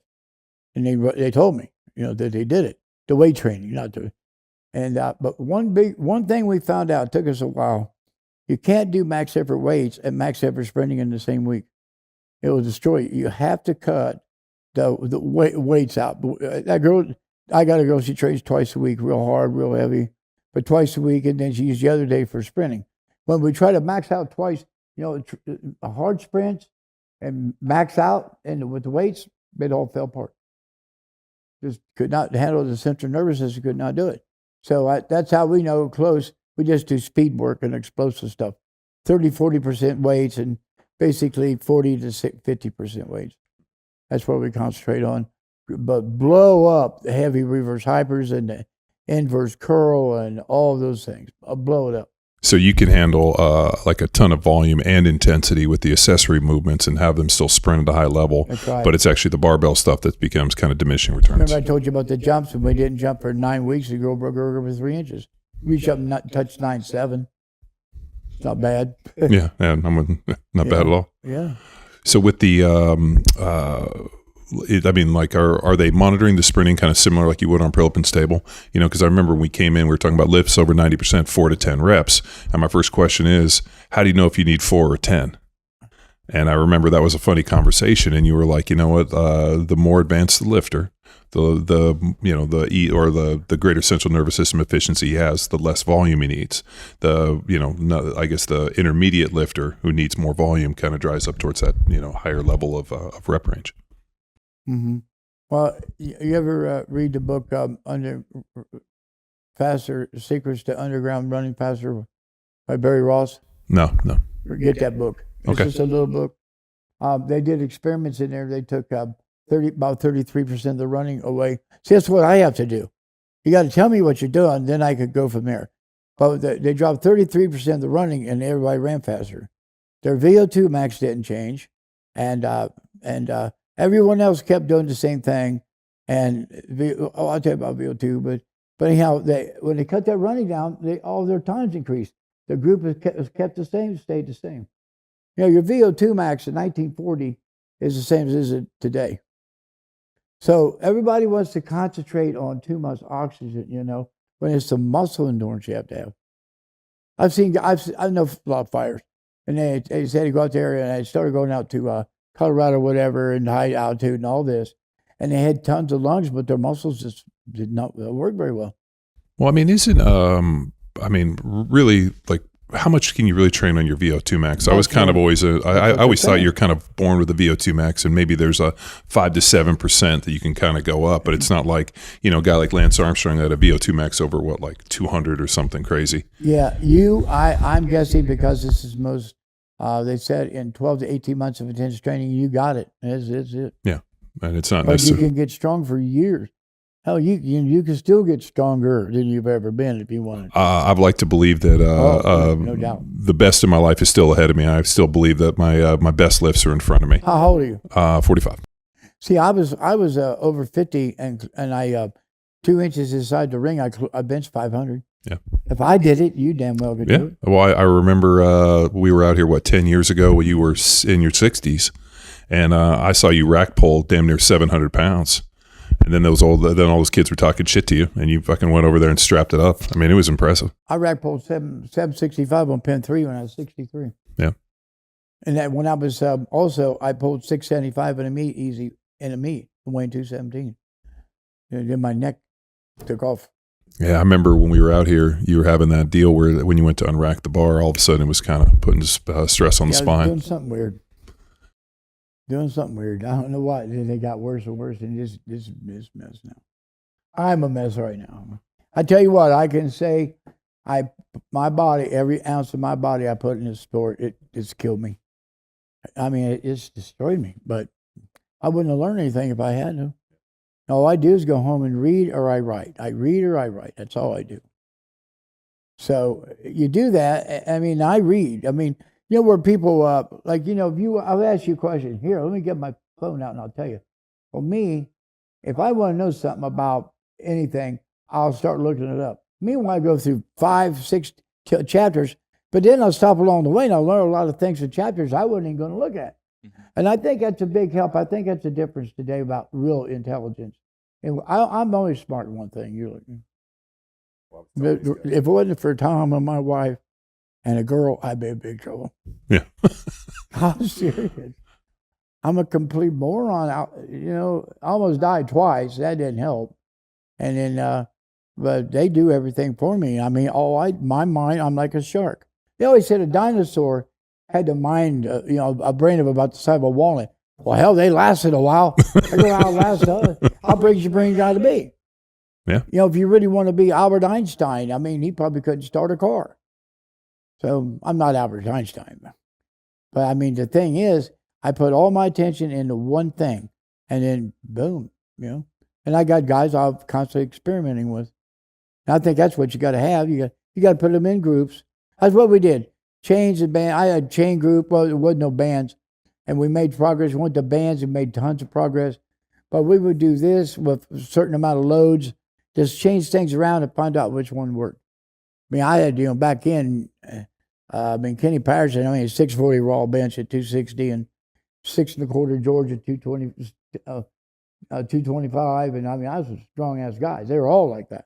and they told me, that they did it, the weight training, not the. And but one thing we found out, it took us a while, you can't do max effort weights and max effort sprinting in the same week. It will destroy you. You have to cut the weights out. That girl, I got a girl, she trains twice a week, real hard, real heavy, but twice a week, and then she used the other day for sprinting. When we try to max out twice, a hard sprint and max out, and with the weights, it all fell apart. Just could not handle the central nervous system, could not do it. So that's how we know close. We just do speed work and explosive stuff. 30-40% weights and basically 40 to 50% weights. That's what we concentrate on. But blow up the heavy reverse hypers and the inverse curl and all those things. Blow it up. So you can handle a ton of volume and intensity with the accessory movements and have them still sprint at a high level. That's right. But it's actually the barbell stuff that becomes kind of diminishing returns. Remember I told you about the jumps, and we didn't jump for 9 weeks. The girl broke her over 3 inches. Reached up and touched 9.7. It's not bad. Yeah, and not bad at all. Yeah. So with the, are they monitoring the sprinting kind of similar like you would on Pro Open Stable? Because I remember when we came in, we were talking about lifts over 90%, 4 to 10 reps. And my first question is, how do you know if you need 4 or 10? And I remember that was a funny conversation. And you were like, you know what, the more advanced the lifter, the greater central nervous system efficiency he has, the less volume he needs. I guess the intermediate lifter who needs more volume kind of dries up towards that, higher level of rep range. Mm-hmm. Well, you ever read the book Faster Secrets to Underground Running Faster by Barry Ross? No. Get that book. It's just a little book. They did experiments in there. They took about 33% of the running away. See, that's what I have to do. You got to tell me what you're doing, then I could go from there. But they dropped 33% of the running, and everybody ran faster. Their VO2 max didn't change, and everyone else kept doing the same thing. And I'll tell you about VO2, but anyhow, when they cut that running down, all their times increased. The group was kept the same, stayed the same. Your VO2 max in 1940 is the same as it today. So everybody wants to concentrate on too much oxygen, when it's the muscle endurance you have to have. I know a lot of fires, and they said to go out there, and I started going out to Colorado, whatever, and high altitude and all this, and they had tons of lungs, but their muscles just did not work very well. Well, really, like, how much can you really train on your VO2 max? I was kind of always I always thought you're kind of born with a VO2 max, and maybe there's a 5 to 7% that you can kind of go up, but it's not like, a guy like Lance Armstrong that had a VO2 max over like 200 or something crazy. Yeah, I'm guessing because this is most, they said in 12 to 18 months of intense training, you got it. It's it. Yeah, and it's not but necessary. You can get strong for years. Hell, you can still get stronger than you've ever been if you wanted to. I'd like to believe that no doubt. The best of my life is still ahead of me. I still believe that my best lifts are in front of me. How old are you? 45. See, I was over 50, and I 2 inches inside the ring, I benched 500. Yeah. If I did it, you damn well could do it. Well, I remember we were out here 10 years ago when you were in your 60s, and I saw you rack pull damn near 700 pounds. And then all those kids were talking shit to you, and you fucking went over there and strapped it up. I mean, it was impressive. I rack pulled 765 on Pen 3 when I was 63. Yeah. And that when I was also, I pulled 675 in a meet, weighing 217. And then my neck took off. Yeah, I remember when we were out here, you were having that deal where when you went to unrack the bar, all of a sudden it was kind of putting stress on the spine. Doing something weird. I don't know why. They got worse and worse, and this mess now. I'm a mess right now. I tell you what, I can say, my body, every ounce of my body I put in this sport, it's killed me. I mean, it's destroyed me. But I wouldn't have learned anything if I had to. All I do is go home and read or I write. I read or I write. That's all I do. So you do that. I mean, I read. I mean, where people, I'll ask you a question. Here, let me get my phone out and I'll tell you. For me, if I want to know something about anything, I'll start looking it up. Meanwhile, I go through 5, 6 chapters, but then I'll stop along the way and I'll learn a lot of things in chapters I wasn't even going to look at. And I think that's a big help. I think that's the difference today about real intelligence. And I'm always smart in one thing. You're looking. If it wasn't for Tom and my wife and a girl, I'd be in big trouble. Yeah. I'm serious. I'm a complete moron. I almost died twice. That didn't help. And then, but they do everything for me. I mean, my mind, I'm like a shark. They always said a dinosaur had the mind, a brain of about the size of a walnut. Well, hell, they lasted a while. I go outlast us. How big your brain got to be? Yeah. If you really want to be Albert Einstein, I mean, he probably couldn't start a car. So I'm not Albert Einstein. But I mean, the thing is, I put all my attention into one thing, and then boom, And I got guys I'm constantly experimenting with. And I think that's what you got to have. You got to put them in groups. That's what we did. Change the band. I had a chain group. Well, there wasn't no bands. And we made progress. We went to bands and made tons of progress. But we would do this with a certain amount of loads, just change things around and find out which one worked. I mean, I had, back in, Kenny Patterson, 640 raw bench at 260 and 6 1/4 George at 225. And I was a strong ass guys. They were all like that.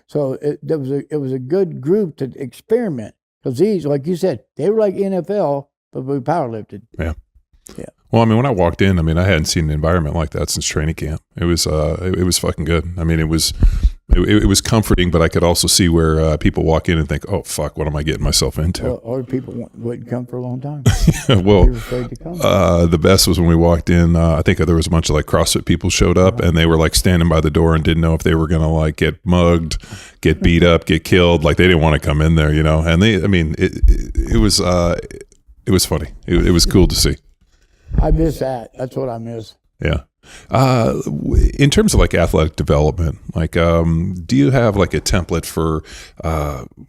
So it was a good group to experiment because these, like you said, they were like NFL, but we powerlifted. Yeah. Yeah. Well, when I walked in, I hadn't seen an environment like that since training camp. It was fucking good. It was comforting, but I could also see where people walk in and think, "Oh fuck, what am I getting myself into?" Or people wouldn't come for a long time. Well, They were afraid to come. the best was when we walked in. I think there was a bunch of like CrossFit people showed up, and they were like standing by the door and didn't know if they were gonna like get mugged, get beat up, get killed. Like they didn't want to come in there, And it was funny. It was cool to see. I miss that. That's what I miss. Yeah. In terms of like athletic development, like, do you have like a template for,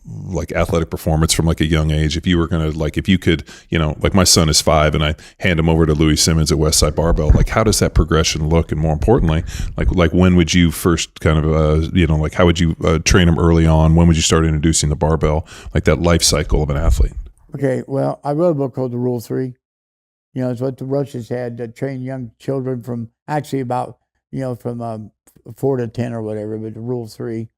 like athletic performance from like a young age? If you were going to, like, if you could, like my son is 5 and I hand him over to Louie Simmons at Westside Barbell, like how does that progression look? And more importantly, like when would you first kind of, like how would you train him early on? When would you start introducing the barbell, like that life cycle of an athlete? Okay. Well, I wrote a book called The Rule 3. It's what the Russians had to train young children from actually about, from 4 to 10 or whatever, but the Rule 3.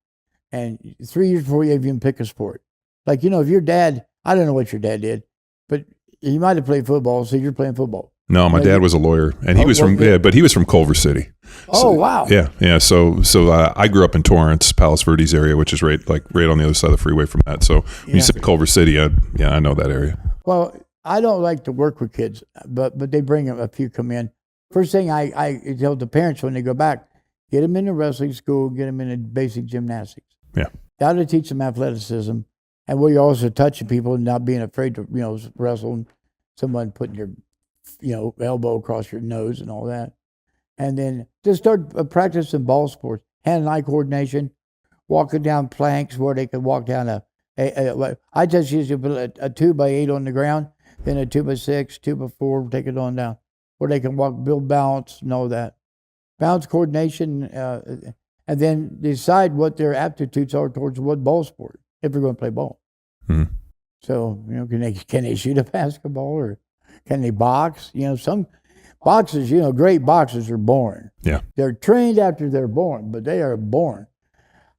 And 3 years before you even pick a sport. Like, if your dad, I don't know what your dad did, but he might have played football, so you're playing football. No, my dad was a lawyer, and he was but he was from Culver City. Oh, wow. Yeah. So I grew up in Torrance, Palos Verdes area, which is right on the other side of the freeway from that. So when you say Culver City, I know that area. Well, I don't like to work with kids, but they bring them, a few come in. First thing I tell the parents when they go back, get them into wrestling school, get them into basic gymnastics. Yeah. Got to teach them athleticism, and where you're also touching people and not being afraid to, wrestle, and someone putting your, elbow across your nose and all that. And then just start practicing ball sports, hand and eye coordination, walking down planks where they can walk down I just used to put a 2x8 on the ground, then a 2x6, 2x4, take it on down, where they can walk, build balance and all that. Balance coordination, and then decide what their aptitudes are towards what ball sport, if they're going to play ball. Mm-hmm. So, can they shoot a basketball, or can they box? Some boxers, great boxers are born. Yeah. They're trained after they're born, but they are born.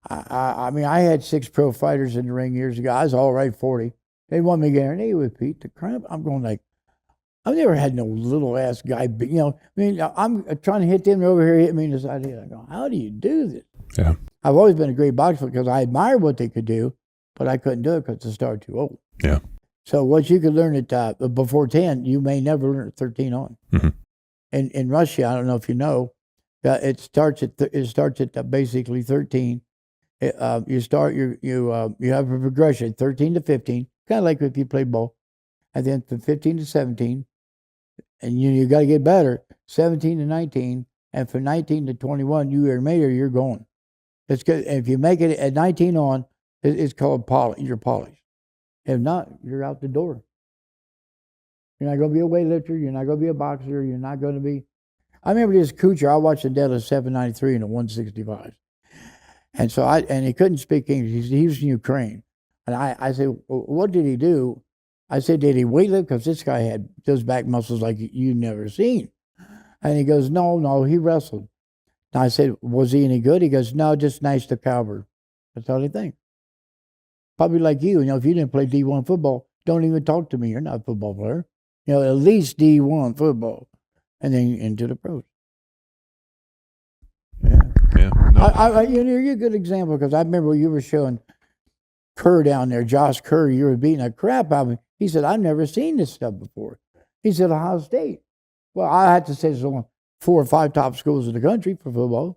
I had 6 pro fighters in the ring years ago. I was all right 40. They want me to get an A with Pete. The cramp. I'm going like, I've never had no little ass guy. I'm trying to hit them. They're over here hitting me in the side of the head. I go, how do you do this? Yeah. I've always been a great boxer because I admire what they could do, but I couldn't do it because I started too old. Yeah. So what you could learn at before 10, you may never learn at 13 on. Mm-hmm. In Russia, I don't know if you know, it starts at basically 13. You have a progression 13 to 15, kind of like if you played ball, and then from 15 to 17, and you got to get better. 17 to 19, and from 19 to 21, you are made or you're going. It's good. If you make it at 19 on, it's called you're polished. If not, you're out the door. You're not going to be a weightlifter. You're not going to be a boxer. You're not going to be. I remember this Kucher. I watched the deadlift 793 and a 165. And so and he couldn't speak English. He was in Ukraine. And I said, well, what did he do? I said, did he weightlift? Because this guy had those back muscles like you've never seen. And he goes, no, he wrestled. And I said, was he any good? He goes, no, just nice to cover. That's all he thinks. Probably like you. If you didn't play D1 football, don't even talk to me. You're not a football player. At least D1 football. And then into the pros. Yeah. Yeah. No. You're a good example because I remember you were showing Kerr down there, Josh Kerr. You were beating the crap out of him. He said, I've never seen this stuff before. He said, Ohio State. Well, I had to say there's only 4 or 5 top schools in the country for football.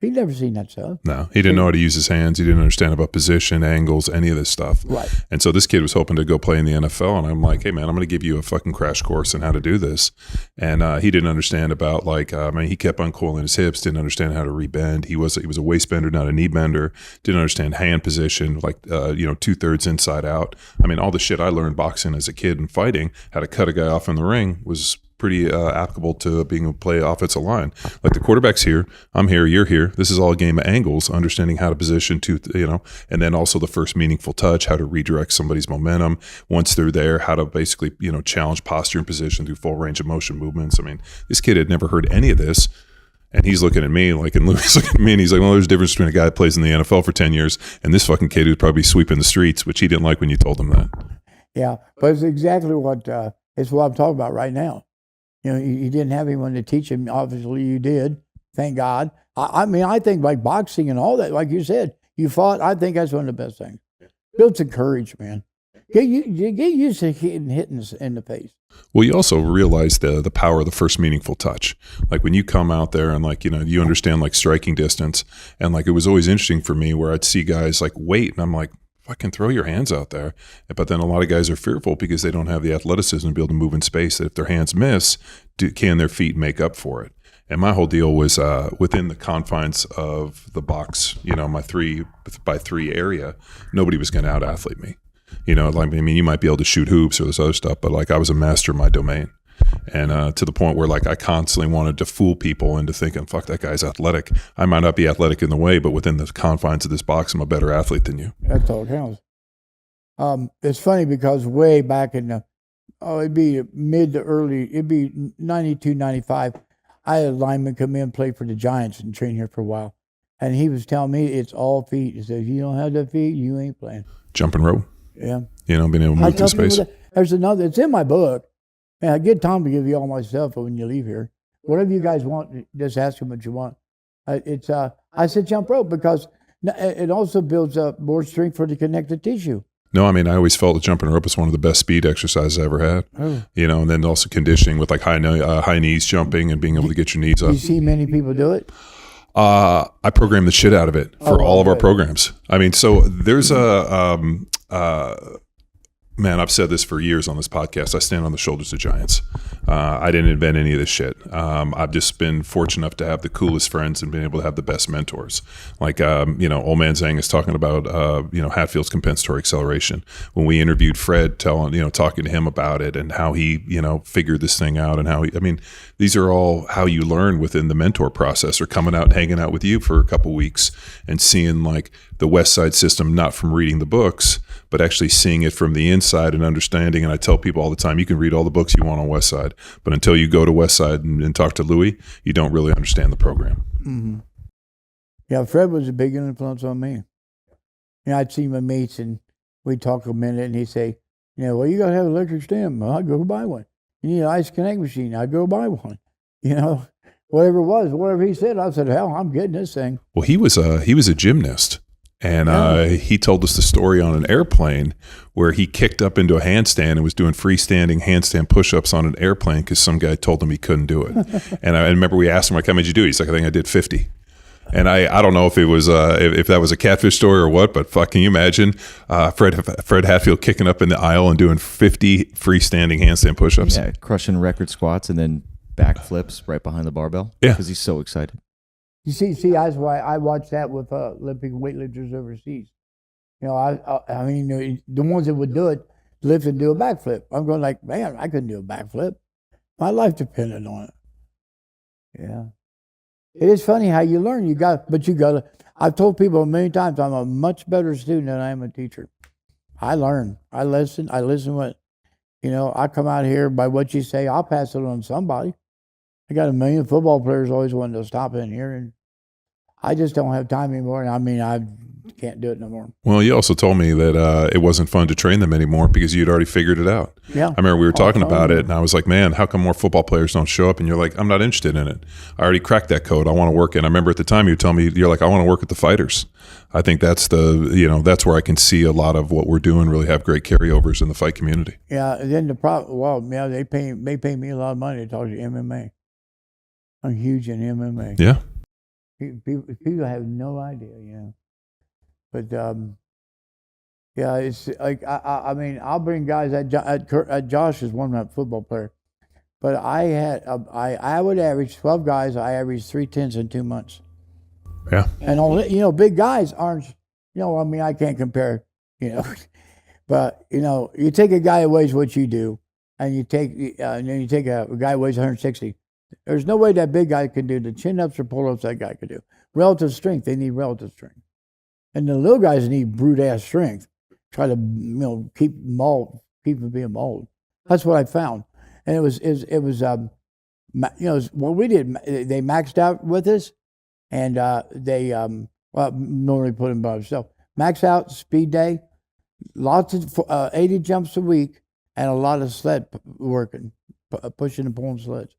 He'd never seen that stuff. No, he didn't know how to use his hands. He didn't understand about position, angles, any of this stuff. Right. And so this kid was hoping to go play in the NFL. And I'm like, hey, man, I'm going to give you a fucking crash course on how to do this. And he didn't understand about he kept uncoiling his hips, didn't understand how to rebend. He was a waist bender, not a knee bender. Didn't understand hand position, 2/3 inside out. All the shit I learned boxing as a kid and fighting, how to cut a guy off in the ring was pretty applicable to being able to play offensive line. Like the quarterback's here, I'm here, you're here. This is all a game of angles, understanding how to position to, and then also the first meaningful touch, how to redirect somebody's momentum. Once they're there, how to basically, challenge posture and position through full range of motion movements. I mean, this kid had never heard any of this. And he's looking at me and Louie's looking at me and he's like, well, there's a difference between a guy that plays in the NFL for 10 years and this fucking kid who's probably sweeping the streets, which he didn't like when you told him that. Yeah, but it's exactly what it's what I'm talking about right now. You didn't have anyone to teach him. Obviously, you did. Thank God. I mean, I think like boxing and all that, like you said, you fought. I think that's one of the best things. Builds the courage, man. Get used to hitting in the face. Well, you also realize the power of the first meaningful touch. Like when you come out there and you understand like striking distance, and like it was always interesting for me where I'd see guys like wait, and I'm like, fucking throw your hands out there. But then a lot of guys are fearful because they don't have the athleticism to be able to move in space. That if their hands miss, can their feet make up for it? And my whole deal was within the confines of the box, my 3x3 area, nobody was going to out athlete me. You might be able to shoot hoops or this other stuff, but like I was a master of my domain. And to the point where like I constantly wanted to fool people into thinking, fuck, that guy's athletic. I might not be athletic in the way, but within the confines of this box, I'm a better athlete than you. That's all it counts. It's funny because way back in it'd be it'd be 92, 95. I had a lineman come in, play for the Giants and train here for a while. And he was telling me it's all feet. He says, if you don't have the feet, you ain't playing. Jump and rope. Yeah. Being able to move through space. There's another, it's in my book. Man, I get Tom to give you all my stuff when you leave here. Whatever you guys want, just ask him what you want. I said jump rope because it also builds up more strength for the connective tissue. No, I mean, I always felt that jumping rope was one of the best speed exercises I ever had. Oh. And then also conditioning with like high knees jumping and being able to get your knees up. Do you see many people do it? I program the shit out of it for all of our programs. I mean, so there's man, I've said this for years on this podcast. I stand on the shoulders of giants. I didn't invent any of this shit. I've just been fortunate enough to have the coolest friends and been able to have the best mentors. Like, old man Zhang is talking about, Hatfield's compensatory acceleration. When we interviewed Fred, talking to him about it and how he, figured this thing out and these are all how you learn within the mentor process, or coming out and hanging out with you for a couple weeks and seeing like the Westside system, not from reading the books, but actually seeing it from the inside and understanding. And I tell people all the time, you can read all the books you want on Westside, but until you go to Westside and talk to Louie, you don't really understand the program. Mm-hmm. Yeah, Fred was a big influence on me. I'd see my mates and we'd talk a minute and he'd say, well, you got to have an electric stem. Well, I'd go buy one. You need an ice connect machine. I'd go buy one. Whatever it was, whatever he said, I said, hell, I'm getting this thing. Well, he was a gymnast. And he told us the story on an airplane where he kicked up into a handstand and was doing freestanding handstand push-ups on an airplane because some guy told him he couldn't do it. And I remember we asked him, like, how many did you do? He's like, I think I did 50. And I don't know if it was if that was a catfish story or what, but fuck, can you imagine Fred Hatfield kicking up in the aisle and doing 50 freestanding handstand push-ups? Yeah, crushing record squats and then backflips right behind the barbell. Yeah, because he's so excited. You see, that's why I watch that with Olympic weightlifters overseas. The ones that would do it, lift and do a backflip. I'm going like, man, I couldn't do a backflip. My life depended on it. Yeah. It is funny how you learn. I've told people a million times, I'm a much better student than I am a teacher. I learn. I listen what, I come out here by what you say, I'll pass it on to somebody. I got a million football players always wanting to stop in here, and I just don't have time anymore. I can't do it no more. Well, you also told me that it wasn't fun to train them anymore because you'd already figured it out. Yeah. I remember we were talking about it, and I was like, man, how come more football players don't show up? And you're like, I'm not interested in it. I already cracked that code. I want to work in. I remember at the time you told me, you're like, I want to work with the fighters. I think that's that's where I can see a lot of what we're doing really have great carryovers in the fight community. Yeah. And then the problem, they pay me a lot of money to talk to MMA. I'm huge in MMA. Yeah. People have no idea, But it's like I'll bring guys at Josh is one football player, but I would average 12 guys. I averaged 310s in 2 months. Yeah. And big guys aren't. I can't compare. But you take a guy who weighs what you do, and you take a guy who weighs 160. There's no way that big guy can do the chin-ups or pull-ups that guy could do. Relative strength, they need relative strength. And the little guys need brute-ass strength. Try to, keep from being mauled. That's what I found. And it was what we did, they maxed out with us, and they normally put them by themselves. Max out, speed day, lots of 80 jumps a week, and a lot of sled working, pushing and pulling sleds.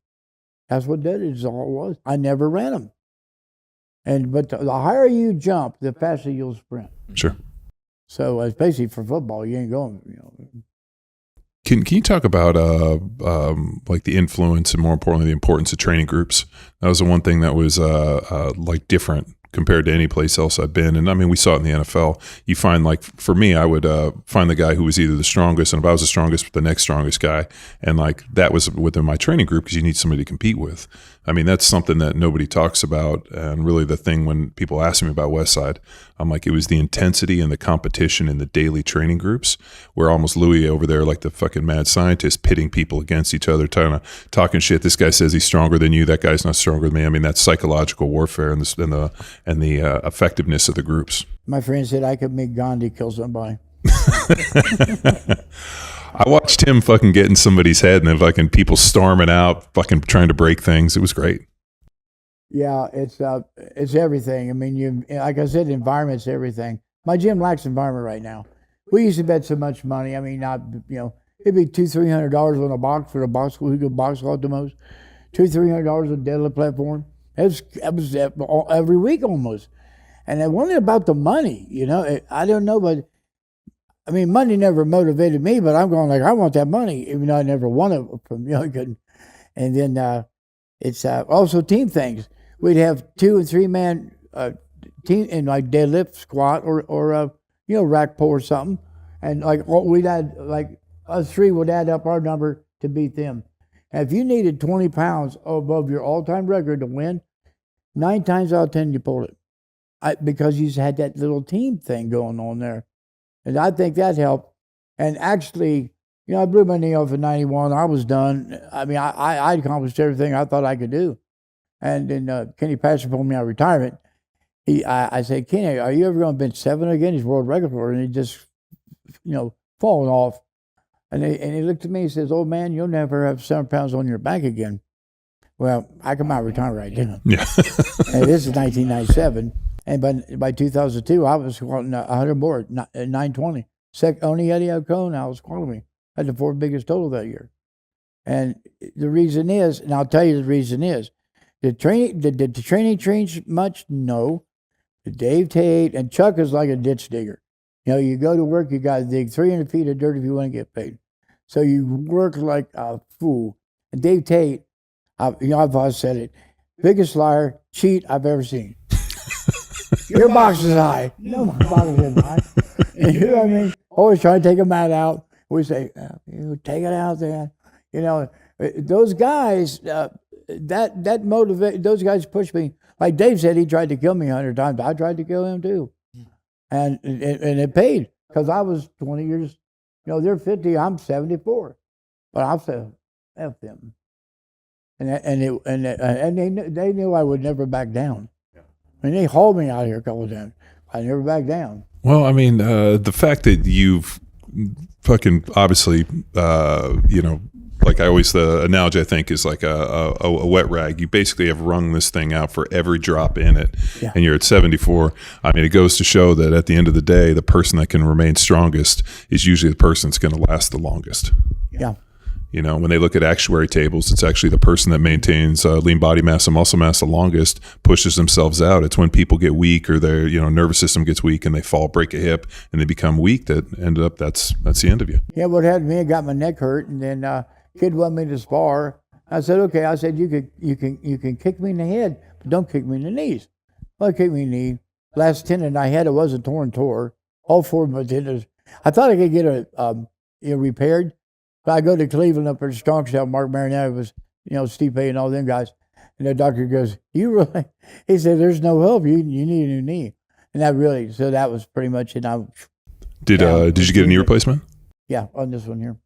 That's what did it, is all it was. I never ran them. But the higher you jump, the faster you'll sprint. Sure. So especially for football, you ain't going, Can you talk about like the influence and more importantly the importance of training groups? That was the one thing that was like different compared to any place else I've been. And I mean, we saw it in the NFL. You find, like, for me, I would find the guy who was either the strongest, and if I was the strongest, the next strongest guy. And like that was within my training group because you need somebody to compete with. I mean, that's something that nobody talks about. And really the thing when people ask me about Westside, I'm like, it was the intensity and the competition in the daily training groups where almost Louie over there, like the fucking mad scientist, pitting people against each other, talking shit. This guy says he's stronger than you. That guy's not stronger than me. I mean, that's psychological warfare and the effectiveness of the groups. My friend said I could make Gandhi kill somebody. I watched him fucking get in somebody's head and then fucking people storming out, fucking trying to break things. It was great. Yeah, it's everything. I mean, like I said, environment's everything. My gym lacks environment right now. We used to bet so much money. I mean, it'd be $200-300 on a box for a box who could box out the most. $200-300 a deadlift platform. It was every week almost. And it wasn't about the money, I don't know, but I mean, money never motivated me, but I'm going like, I want that money, even though I never won it from, and then it's also team things. We'd have 2 and 3 man team in like deadlift, squat, or rack pull or something. And like we'd add, like us 3 would add up our number to beat them. And if you needed 20 pounds above your all-time record to win, 9 times out of 10 you pulled it. Because you had that little team thing going on there. And I think that helped. And actually, I blew my knee off in 91. I was done. I mean, I accomplished everything I thought I could do. And then Kenny Pastor pulled me out of retirement. I said, Kenny, are you ever going to bench 7 again? He's world record holder. And he just, falling off. And he looked at me and says, old man, you'll never have 7 pounds on your back again. Well, I come out of retirement right now. Yeah. And this is 1997. And by 2002, I was squatting 100 more, 920. Only Eddie O'Connor, I was squatting me. I had the 4th biggest total that year. And the reason is, and I'll tell you the reason is, did the training change much? No. Dave Tate and Chuck is like a ditch digger. You go to work, you got to dig 300 feet of dirt if you want to get paid. So you work like a fool. And Dave Tate, I've always said it, biggest liar, cheat I've ever seen. Your box is high. No, my box isn't high. You know what I mean? Always trying to take a mat out. We say, you take it out there. Those guys, that motivate. Those guys push me. Like Dave said, he tried to kill me 100 times. I tried to kill him too, and it paid because I was 20 years. They're 50. I'm 74, but I'll say, F them. And they knew I would never back down. I mean, they hauled me out here a couple of times. I never backed down. Well, I mean, the fact that you've fucking obviously, like I always, the analogy I think is like a wet rag. You basically have wrung this thing out for every drop in it, yeah. And you're at 74. I mean, it goes to show that at the end of the day, the person that can remain strongest is usually the person that's going to last the longest. Yeah. When they look at actuary tables, it's actually the person that maintains lean body mass and muscle mass the longest pushes themselves out. It's when people get weak or their nervous system gets weak and they fall, break a hip, and they become weak that ended up that's the end of you. Yeah, what happened to me, I got my neck hurt, and then kid wanted me to spar. I said, okay. I said, you can kick me in the head, but don't kick me in the knees. Well, kick me in the knee. Last tendon I had, it was a tore. All 4 of my tendons. I thought I could get it repaired. But I go to Cleveland up at the strong cell. Mark Marinelli was, Steve Hay and all them guys. And the doctor goes, you really? He said, there's no help. You need a new knee. And so that was pretty much it. Did you get a knee replacement? Yeah, on this one here.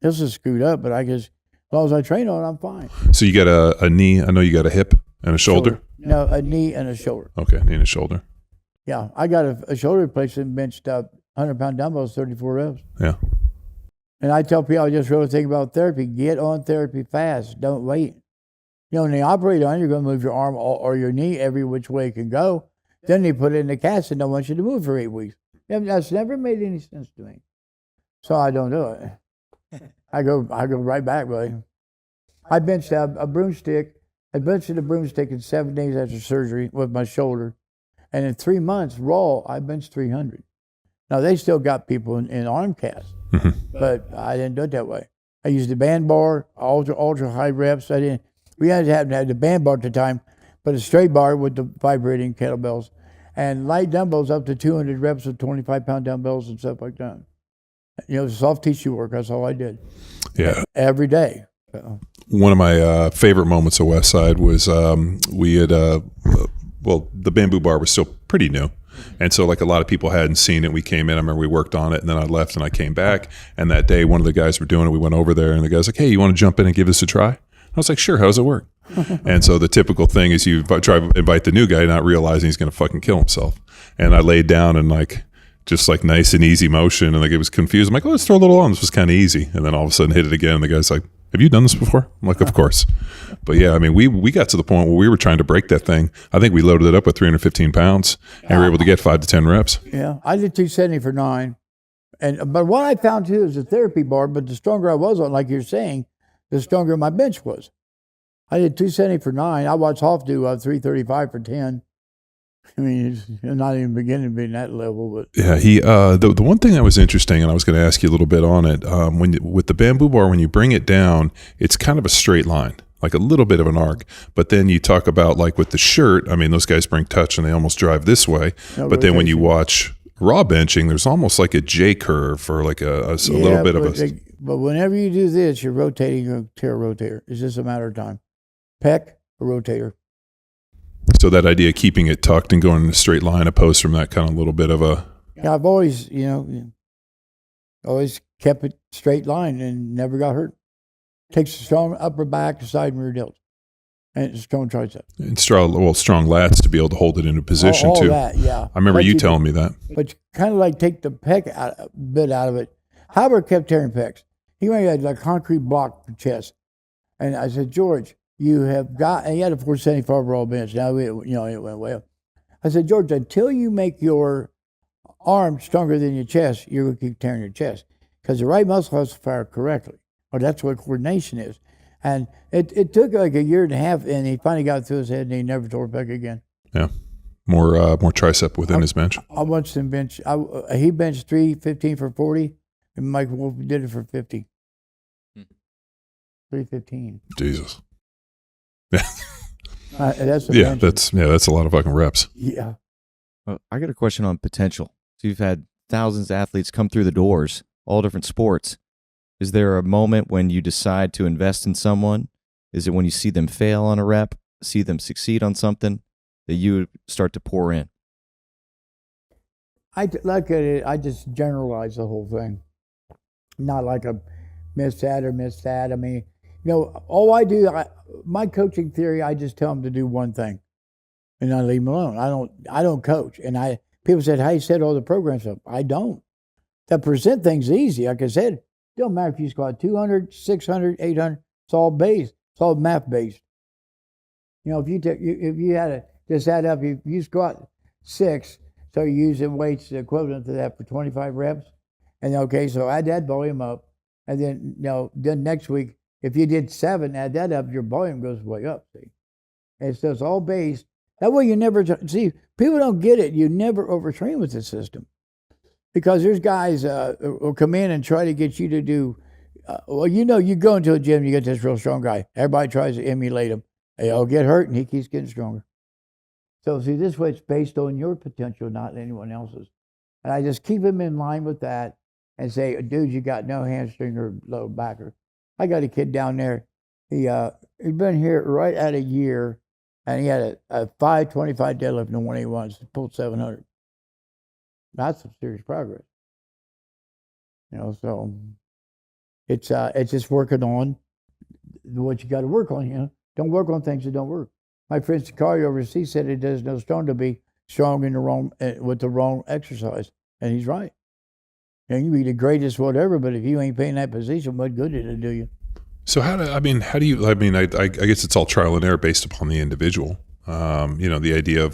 This is screwed up, but I guess as long as I train on it, I'm fine. So you got a knee. I know you got a hip and a shoulder. No, a knee and a shoulder. Okay, knee and a shoulder. Yeah, I got a shoulder replacement, benched up 100-pound dumbbells, 34 reps. Yeah. And I tell people, I just really think about therapy. Get on therapy fast. Don't wait. You know, when they operate on you, you're going to move your arm or your knee every which way it can go. Then they put it in the cast and don't want you to move for 8 weeks. That's never made any sense to me. So I don't do it. I go right back, buddy. I benched a broomstick. I benched a broomstick in 7 days after surgery with my shoulder. And in 3 months, raw, I benched 300. Now, they still got people in arm casts, but I didn't do it that way. I used the band bar, ultra high reps. We hadn't had the band bar at the time, but a straight bar with the vibrating kettlebells. And light dumbbells up to 200 reps with 25-pound dumbbells and stuff like that. You know, soft tissue work, that's all I did. Yeah. Every day. So. One of my favorite moments of Westside was we had, the bamboo bar was still pretty new. And so like a lot of people hadn't seen it. We came in, I remember we worked on it, and then I left and I came back. And that day, one of the guys were doing it. We went over there and the guy's like, hey, you want to jump in and give this a try? I was like, sure, how does it work? And so the typical thing is you try to invite the new guy, not realizing he's going to fucking kill himself. And I laid down and like, just like nice and easy motion. And like it was confused. I'm like, oh, let's throw a little on. This was kind of easy. And then all of a sudden hit it again. And the guy's like, have you done this before? I'm like, of course. But yeah, I mean, we got to the point where we were trying to break that thing. I think we loaded it up with 315 pounds and we were able to get 5 to 10 reps. Yeah, I did 270 for 9. But what I found too is a therapy bar, but the stronger I was on, like you're saying, the stronger my bench was. I did 270 for 9. I watched Hoff do 335 for 10. I mean, it's not even beginning to be in that level, but yeah, he the one thing that was interesting, and I was going to ask you a little bit on it. With the bamboo bar, when you bring it down, it's kind of a straight line, like a little bit of an arc. But then you talk about like with the shirt. I mean, those guys bring touch and they almost drive this way. No, but then when you watch raw benching, the's almost like a J curve or like a little bit of a. But whenever you do this, you're rotating a tear rotator. It's just a matter of time. Pec, a rotator. So that idea of keeping it tucked and going in a straight line opposed from that kind of little bit of a... Yeah, I've always, always kept it straight line and never got hurt. Takes a strong upper back, side and rear delts, and a strong tricep. And strong lats to be able to hold it into position all too. That, yeah. I remember you telling me that. But you kind of like take the pec bit out of it. Howard kept tearing pecs. He had a concrete block for chest. And I said, George, you have got, and he had a 475 raw bench. Now, it went way up. I said, George, until you make your arm stronger than your chest, you're going to keep tearing your chest. Because the right muscle has to fire correctly. Or that's what coordination is. And it took like a year and a half, and he finally got through his head, and he never tore back again. Yeah. More tricep within his bench. I watched him bench. He benched 315 for 40, and Mike Wolf did it for 50. 315. Jesus. Yeah. That's a lot of fucking reps. Yeah. Well, I got a question on potential. So you've had thousands of athletes come through the doors, all different sports. Is there a moment when you decide to invest in someone? Is it when you see them fail on a rep, see them succeed on something, that you start to pour in? I look at it, I just generalize the whole thing. Not like a miss that or miss that. I mean, all I do, my coaching theory, I just tell them to do one thing, and I leave them alone. I don't coach. And people said, how you set all the programs up? I don't. To present things easy, like I said, it don't matter if you squat 200, 600, 800. It's all based. It's all math based. If you had to just add up, if you squat 6, so you're using weights equivalent to that for 25 reps, and okay, so add that volume up, and then next week, if you did 7, add that up, your volume goes way up, see? And so it's all based. That way you never, see, people don't get it. You never overtrain with the system. Because there's guys who come in and try to get you to do, you go into a gym, you get this real strong guy. Everybody tries to emulate him. They all get hurt and he keeps getting stronger. So see, this way it's based on your potential, not anyone else's. And I just keep him in line with that and say, dude, you got no hamstring or low backer. I got a kid down there. He'd been here right at a year, and he had a 525 deadlift and 181, pulled 700. That's some serious progress. So It's just working on what you got to work on. Don't work on things that don't work. My friend Sakari overseas said it does no strong to be strong in the wrong with the wrong exercise, and he's right. You can be the greatest whatever, but if you ain't paying that position, what good did it do you? So I guess it's all trial and error based upon the individual. The idea of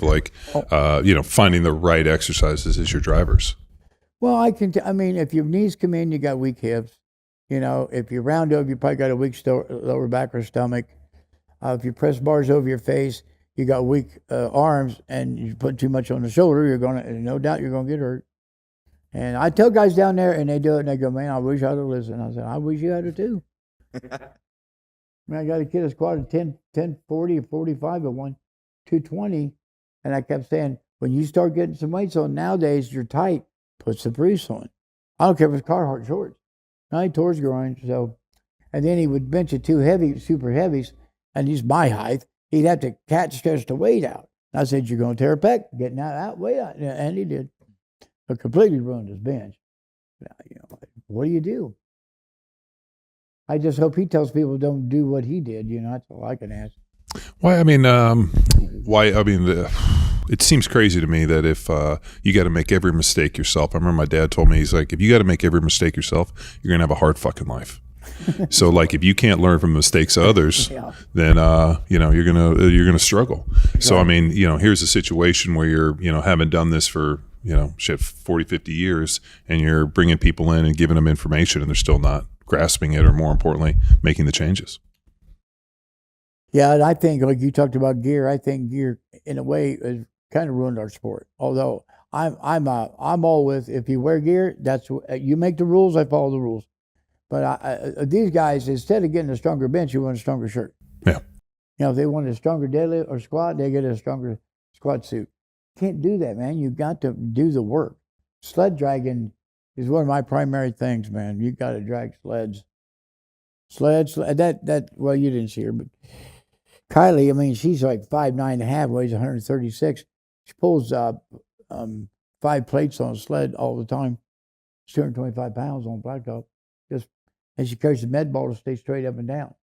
finding the right exercises as your drivers. Well, if your knees come in, you got weak hips. If you're round over, you probably got a weak lower back or stomach. If you press bars over your face, you got weak arms, and you put too much on the shoulder, no doubt you're gonna get hurt. And I tell guys down there, and they do it, and they go, "Man, I wish I'd have listened." I said, "I wish you had it too." I got a kid that squatted 10, 40, or 45 at 220, and I kept saying, when you start getting some weights on nowadays, you're tight, put some briefs on. I don't care if it's Carhartt shorts. I tore his groin, so. And then he would bench it too heavy, super heavies, and he's my height. He'd have to catch stretch the weight out. I said, "You're going to tear a pec, getting out weight out," and he did. But completely ruined his bench. What do you do? I just hope he tells people don't do what he did. That's all I can ask. Why? It seems crazy to me that if you got to make every mistake yourself. I remember my dad told me, he's like, if you got to make every mistake yourself, you're gonna have a hard fucking life. So like, if you can't learn from the mistakes of others, then you're gonna struggle. So here's a situation where you're haven't done this for 40, 50 years, and you're bringing people in and giving them information, and they're still not grasping it, or more importantly, making the changes. Yeah, and I think, like you talked about gear, I think gear in a way has kind of ruined our sport. Although I'm all with, if you wear gear, you make the rules, I follow the rules. But these guys, instead of getting a stronger bench, you want a stronger shirt. Yeah. If they want a stronger deadlift or squat, they get a stronger squat suit. Can't do that, man. You got to do the work. Sled dragging is one of my primary things, man. You got to drag sleds. Well, you didn't see her, but Kylie, she's like 5'9.5", weighs 136. She pulls 5 plates on a sled all the time. It's 225 pounds on blacktop. And she carries the med ball to stay straight up and down.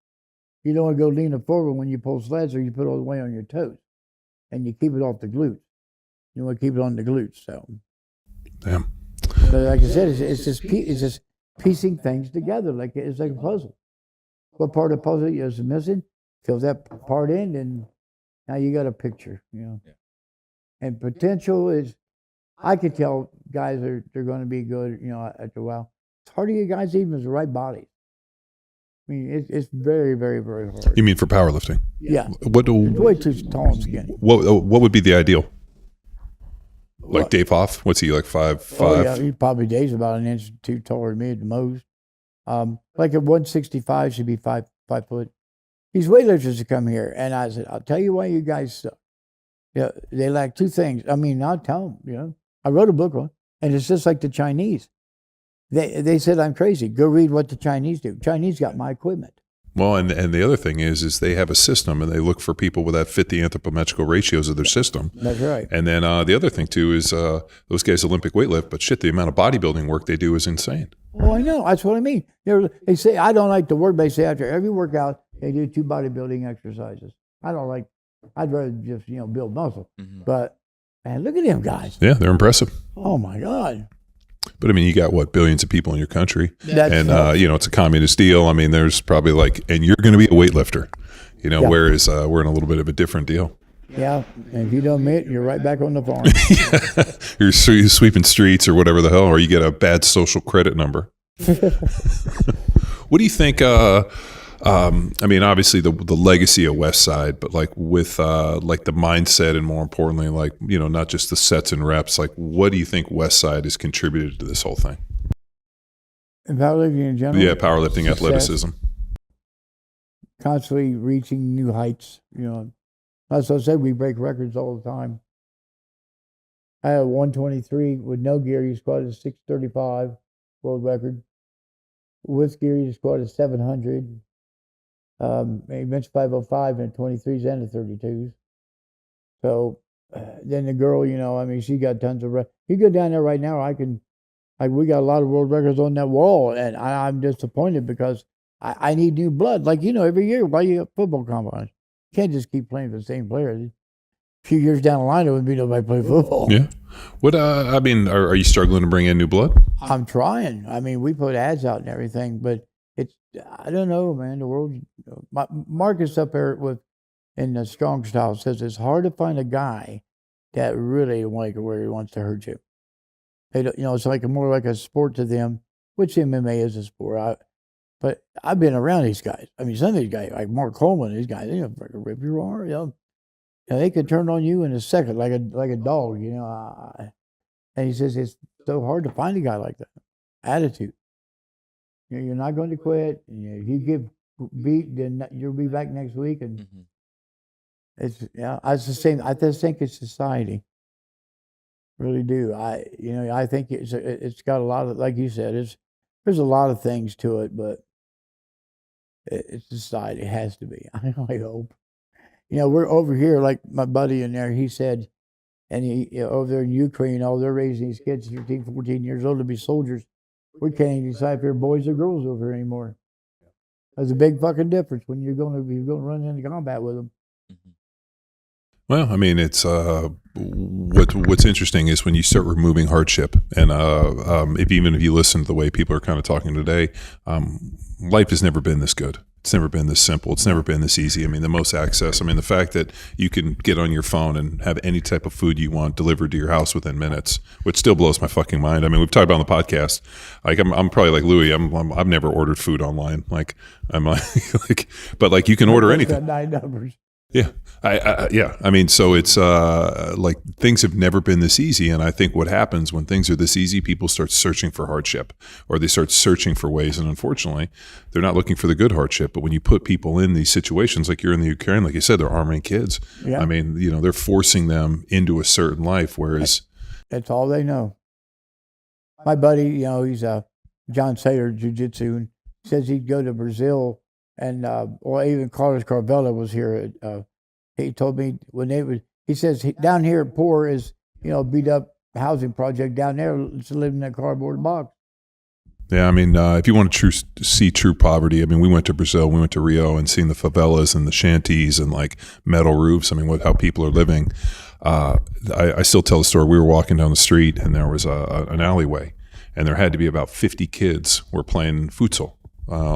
You don't want to go leaning forward when you pull sleds, or you put it all the way on your toes, and you keep it off the glutes. You want to keep it on the glutes. So, damn. But like I said, it's just piecing things together. It's like a puzzle. What part of the puzzle is missing? Fill that part in, and now you got a picture. Yeah. And potential is, I could tell guys they're going to be good. After a while, it's hard to get guys even with the right body. It's very, very, very hard. You mean for powerlifting? Yeah. Way too tall and skinny. What would be the ideal? Like Dave Hoff? What's he, like 5'5"? Oh, yeah, he probably Dave's about an inch or two taller than me at the most. Like at 165 should be 5 foot. These weightlifters that come here, and I said, I'll tell you why you guys suck. They lack 2 things. I'll tell them. I wrote a book on it, and it's just like the Chinese. They said I'm crazy. Go read what the Chinese do. Chinese got my equipment. Well, and the other thing is they have a system, and they look for people that fit the anthropometrical ratios of their system. That's right. And then the other thing too is those guys Olympic weightlift, but shit, the amount of bodybuilding work they do is insane. Oh, I know. That's what I mean. They say I don't like the work. They say after every workout they do 2 bodybuilding exercises. I'd rather just build muscle. Mm-hmm. But man, look at them guys. Yeah, they're impressive. Oh my God. But you got billions of people in your country, That's and it's a communist deal. There's probably and you're going to be a weightlifter, Yeah. Whereas we're in a little bit of a different deal. Yeah, and if you don't meet, you're right back on the farm. You're sweeping streets or whatever the hell, or you get a bad social credit number. What do you think? Obviously the legacy of Westside, but with the mindset, and more importantly, not just the sets and reps. What do you think Westside has contributed to this whole thing? And powerlifting in general. Yeah, powerlifting, success, athleticism. Constantly reaching new heights. As I said, we break records all the time. I had 123 with no gear. He squatted 635, world record. With gear, he squatted 700. He benched 505 and 23s and the 32s. So then the girl, she got tons of reps. You go down there right now, I can Like we got a lot of world records on that wall, and I'm disappointed because I need new blood. Like, every year, why you got football combines? You can't just keep playing for the same players. A few years down the line, there wouldn't be nobody play football. Yeah. What? Are you struggling to bring in new blood? I'm trying. I mean, we put ads out and everything, but I don't know, man. The world. Marcus up there in the strong style says it's hard to find a guy that really where he wants to hurt you. They don't, it's like more like a sport to them, which MMA is a sport. But I've been around these guys. I mean, some of these guys, like Mark Coleman, these guys, they don't freaking rip your arm. They could turn on you in a second, like a dog. And he says it's so hard to find a guy like that. Attitude. You're not going to quit. If you get beat, then you'll be back next week. And it's the same. I just think it's society. Really do. I think it's got a lot of, like you said, there's a lot of things to it, but it's society. It has to be. I hope. We're over here, like my buddy in there, he said, and he over there in Ukraine, they're raising these kids 13, 14 years old to be soldiers. We can't even decide if they're boys or girls over here anymore. There's a big fucking difference when you're going to run into combat with them. Well, I mean, it's what's interesting is when you start removing hardship, and even if you listen to the way people are kind of talking today, life has never been this good. It's never been this simple. It's never been this easy. I mean, the most access. I mean, the fact that you can get on your phone and have any type of food you want delivered to your house within minutes, which still blows my fucking mind. I mean, we've talked about on the podcast. Like, I'm probably like Louie. I've never ordered food online. Like, I'm like, but like you can order anything. 9 numbers. Yeah. I mean, so it's like things have never been this easy. And I think what happens when things are this easy, people start searching for hardship, or they start searching for ways. And unfortunately, they're not looking for the good hardship. But when you put people in these situations, like you're in the Ukraine, like you said, they're arming kids. Yeah. I mean, they're forcing them into a certain life, whereas that's all they know. My buddy, he's John Sayer, jiu-jitsu, and says he'd go to Brazil, and or even Carlos Carvela was here at. He told me he says down here poor is, beat up housing project. Down there, it's living in a cardboard box. Yeah, I mean, if you want to see true poverty, I mean, we went to Brazil, we went to Rio, and seen the favelas and the shanties and like metal roofs. I mean, how people are living. I still tell the story. We were walking down the street, and there was an alleyway, and there had to be about 50 kids were playing futsal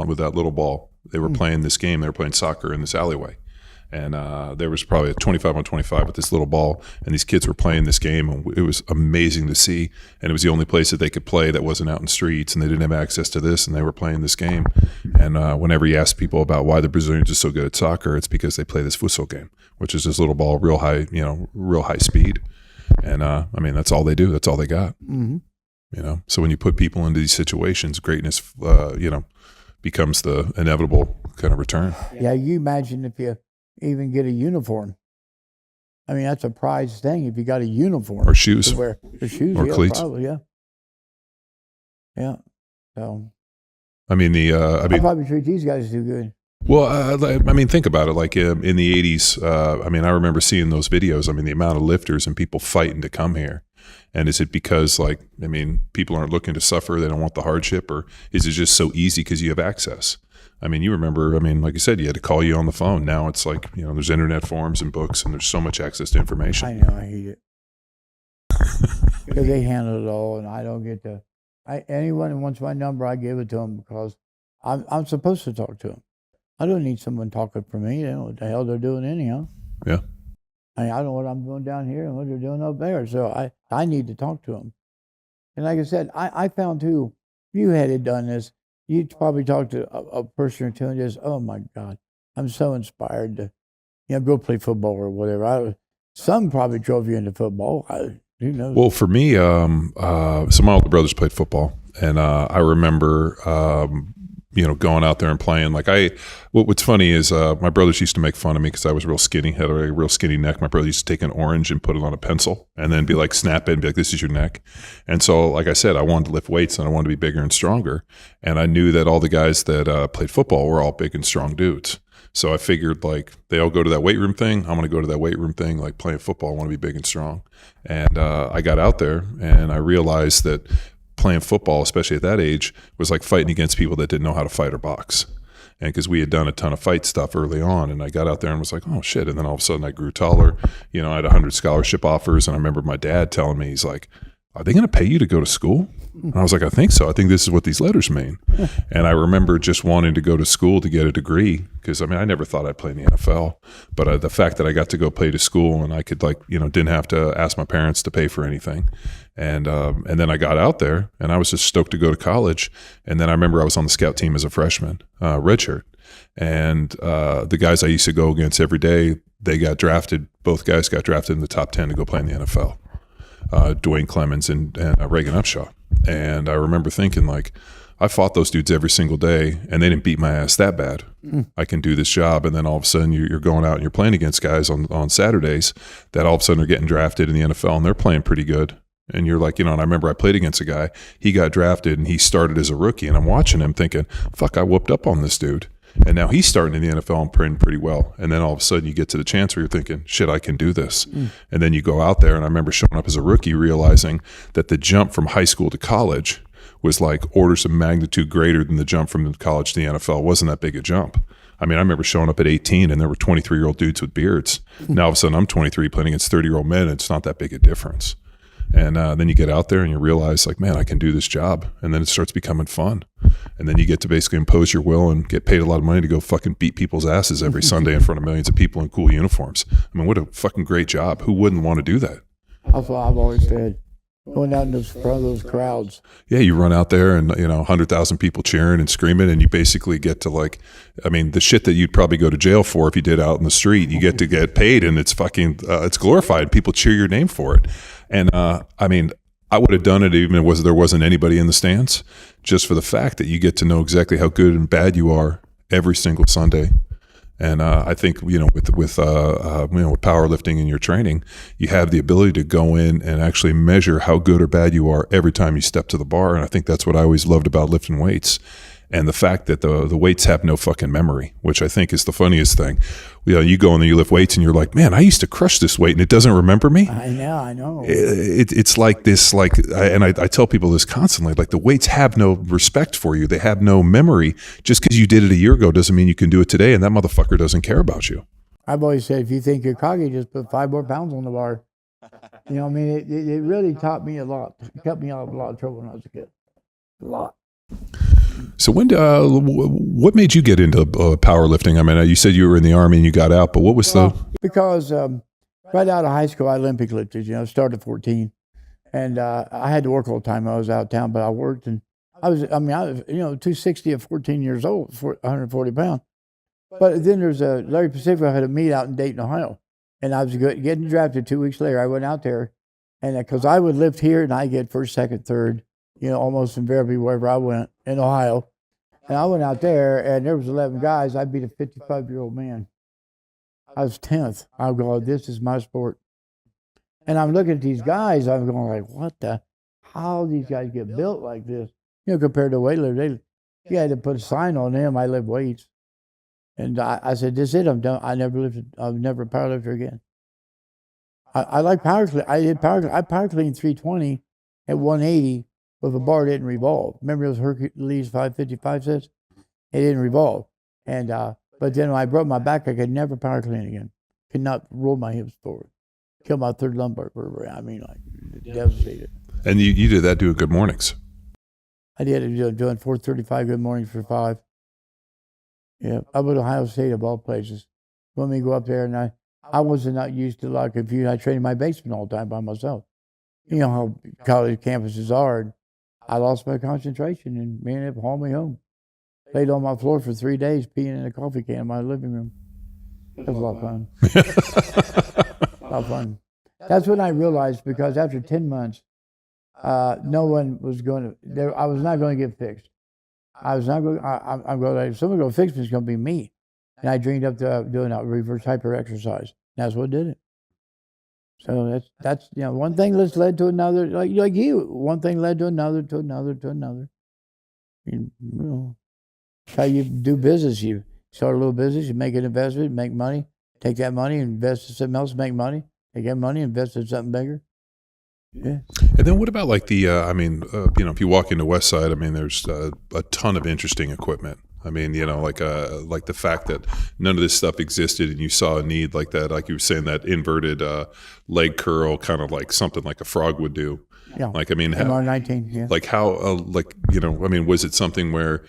with that little ball. They were playing this game. They were playing soccer in this alleyway. And there was probably a 25 on 25 with this little ball, and these kids were playing this game, and it was amazing to see. And it was the only place that they could play that wasn't out in streets, and they didn't have access to this, and they were playing this game. And whenever you ask people about why the Brazilians are so good at soccer, it's because they play this futsal game, which is this little ball, real high speed. And I mean, that's all they do. That's all they got. Mm-hmm. So when you put people into these situations, greatness, becomes the inevitable kind of return. Yeah, you imagine if you even get a uniform. I mean, that's a prized thing if you got a uniform. Or shoes. To wear. Or shoes, or cleats. Probably, yeah. Yeah. So. I mean, I probably treat these guys too good. Well, I mean, think about it. Like in the 80s, I mean, I remember seeing those videos. I mean, the amount of lifters and people fighting to come here. And is it because, like, I mean, people aren't looking to suffer, they don't want the hardship, or is it just so easy because you have access? I mean, you remember, I mean, like you said, you had to call you on the phone. Now it's like, there's internet forums and books, and there's so much access to information. I know, I hate it. Because they handle it all, and I don't get to. Anyone who wants my number, I give it to them because I'm supposed to talk to them. I don't need someone talking for me. They know what the hell they're doing anyhow. Yeah. I don't know what I'm doing down here and what they're doing up there. So I need to talk to them. And like I said, I found too, if you had done this, you'd probably talk to a person or two and just, oh my God, I'm so inspired to, go play football or whatever. Some probably drove you into football. Who knows? Well, for me, so my older brothers played football, and I remember, going out there and playing. Like what's funny is my brothers used to make fun of me because I was real skinny, had a real skinny neck. My brother used to take an orange and put it on a pencil and then be like, snap it and be like, this is your neck. And so, like I said, I wanted to lift weights and I wanted to be bigger and stronger. And I knew that all the guys that played football were all big and strong dudes. So I figured, like, they all go to that weight room thing. I'm going to go to that weight room thing, like playing football. I want to be big and strong. And I got out there and I realized that playing football, especially at that age, was like fighting against people that didn't know how to fight or box. And because we had done a ton of fight stuff early on, and I got out there and was like, oh shit. And then all of a sudden I grew taller. You know, I had 100 scholarship offers. And I remember my dad telling me, he's like, are they going to pay you to go to school? And I was like, I think so. I think this is what these letters mean. And I remember just wanting to go to school to get a degree because, I mean, I never thought I'd play in the NFL. But the fact that I got to go play to school and I could, like, you know, didn't have to ask my parents to pay for anything. And then I got out there and I was just stoked to go to college. And then I remember I was on the scout team as a freshman, redshirt. And the guys I used to go against every day, they got drafted. Both guys got drafted in the top 10 to go play in the NFL. Dwayne Clemens and Reagan Upshaw. And I remember thinking, like, I fought those dudes every single day and they didn't beat my ass that bad. I can do this job. And then all of a sudden you're going out and you're playing against guys on Saturdays that all of a sudden are getting drafted in the NFL and they're playing pretty good. And you're like, you know, and I remember I played against a guy, he got drafted and he started as a rookie and I'm watching him thinking, fuck, I whooped up on this dude. And now he's starting in the NFL and playing pretty well. And then all of a sudden you get to the chance where you're thinking, shit, I can do this. And then you go out there, and I remember showing up as a rookie realizing that the jump from high school to college was like orders of magnitude greater than the jump from college to the NFL. It wasn't that big a jump. I mean, I remember showing up at 18 and there were 23-year-old dudes with beards. Now all of a sudden I'm 23 playing against 30-year-old men, and it's not that big a difference. And then you get out there and you realize, like, man, I can do this job. And then it starts becoming fun. And then you get to basically impose your will and get paid a lot of money to go fucking beat people's asses every Sunday in front of millions of people in cool uniforms. I mean, what a fucking great job. Who wouldn't want to do that? That's what I've always said. Going out in front of those crowds. Yeah, you run out there and, you know, 100,000 people cheering and screaming, and you basically get to, like, I mean, the shit that you'd probably go to jail for if you did out in the street, you get to get paid, and it's fucking, it's glorified. People cheer your name for it. And I mean, I would have done it even if there wasn't anybody in the stands, just for the fact that you get to know exactly how good and bad you are every single Sunday. And I think, you know, with powerlifting and your training, you have the ability to go in and actually measure how good or bad you are every time you step to the bar. And I think that's what I always loved about lifting weights. And the fact that the weights have no fucking memory, which I think is the funniest thing. You know, you go in and you lift weights and you're like, man, I used to crush this weight and it doesn't remember me. I know. It's like this, like, and I tell people this constantly, like, the weights have no respect for you. They have no memory. Just because you did it a year ago doesn't mean you can do it today. And that motherfucker doesn't care about you. I've always said, if you think you're cocky, just put 5 more pounds on the bar. You know, I mean, it really taught me a lot. It kept me out of a lot of trouble when I was a kid. A lot. So what made you get into powerlifting? I mean, you said you were in the Army and you got out, but what was because right out of high school, I Olympic lifted, you know, started at 14. And I had to work all the time. I was out of town, but I worked, and I was, you know, 260 at 14 years old, 140 pounds. But then there's Larry Pacific had a meet out in Dayton, Ohio. And I was getting drafted 2 weeks later. I went out there, and because I would lift here and I get first, second, third, you know, almost invariably wherever I went in Ohio. And I went out there, and there was 11 guys. I beat a 55-year-old man. I was 10th. I go, this is my sport. And I'm looking at these guys. I'm going like, how these guys get built like this? You know, compared to weightlifters, you had to put a sign on them. I lift weights. And I said, this is it. I'm done. I'll never a powerlifter again. I like power clean. I power clean 320 at 180 with a bar that didn't revolve. Remember those Hercules 555 sets? It didn't revolve. And but then when I broke my back, I could never power clean again. Could not roll my hips forward. Killed my third lumbar vertebrae. I mean, like, devastated. And you did that doing Good Mornings. I did it doing 4:35 Good Mornings for 5. Yeah, up at Ohio State of all places. Let me go up there, and I wasn't not used to a lot of confusion. I trained in my basement all the time by myself. You know how college campuses are. And I lost my concentration and man, it hauled me home. Laid on my floor for 3 days, peeing in a coffee can in my living room. It was a lot of fun. A lot of fun. That's when I realized, because after 10 months, no one was going to, I was not going to get fixed. I was not going, I'm going, if someone's going to fix me, it's going to be me. And I dreamed up to doing a reverse hyper exercise. That's what did it. So that's you know, one thing led to another, like you. One thing led to another, to another, to another. You know, how you do business. You start a little business, you make an investment, make money, take that money, invest in something else, make money, take that money, invest in something bigger. Yeah. And then what about like the, if you walk into Westside, I mean, there's a ton of interesting equipment. I mean, like the fact that none of this stuff existed and you saw a need like that, like you were saying, that inverted leg curl, kind of like something like a frog would do. Yeah. Like, I mean, MR19, yeah. like how, was it something where,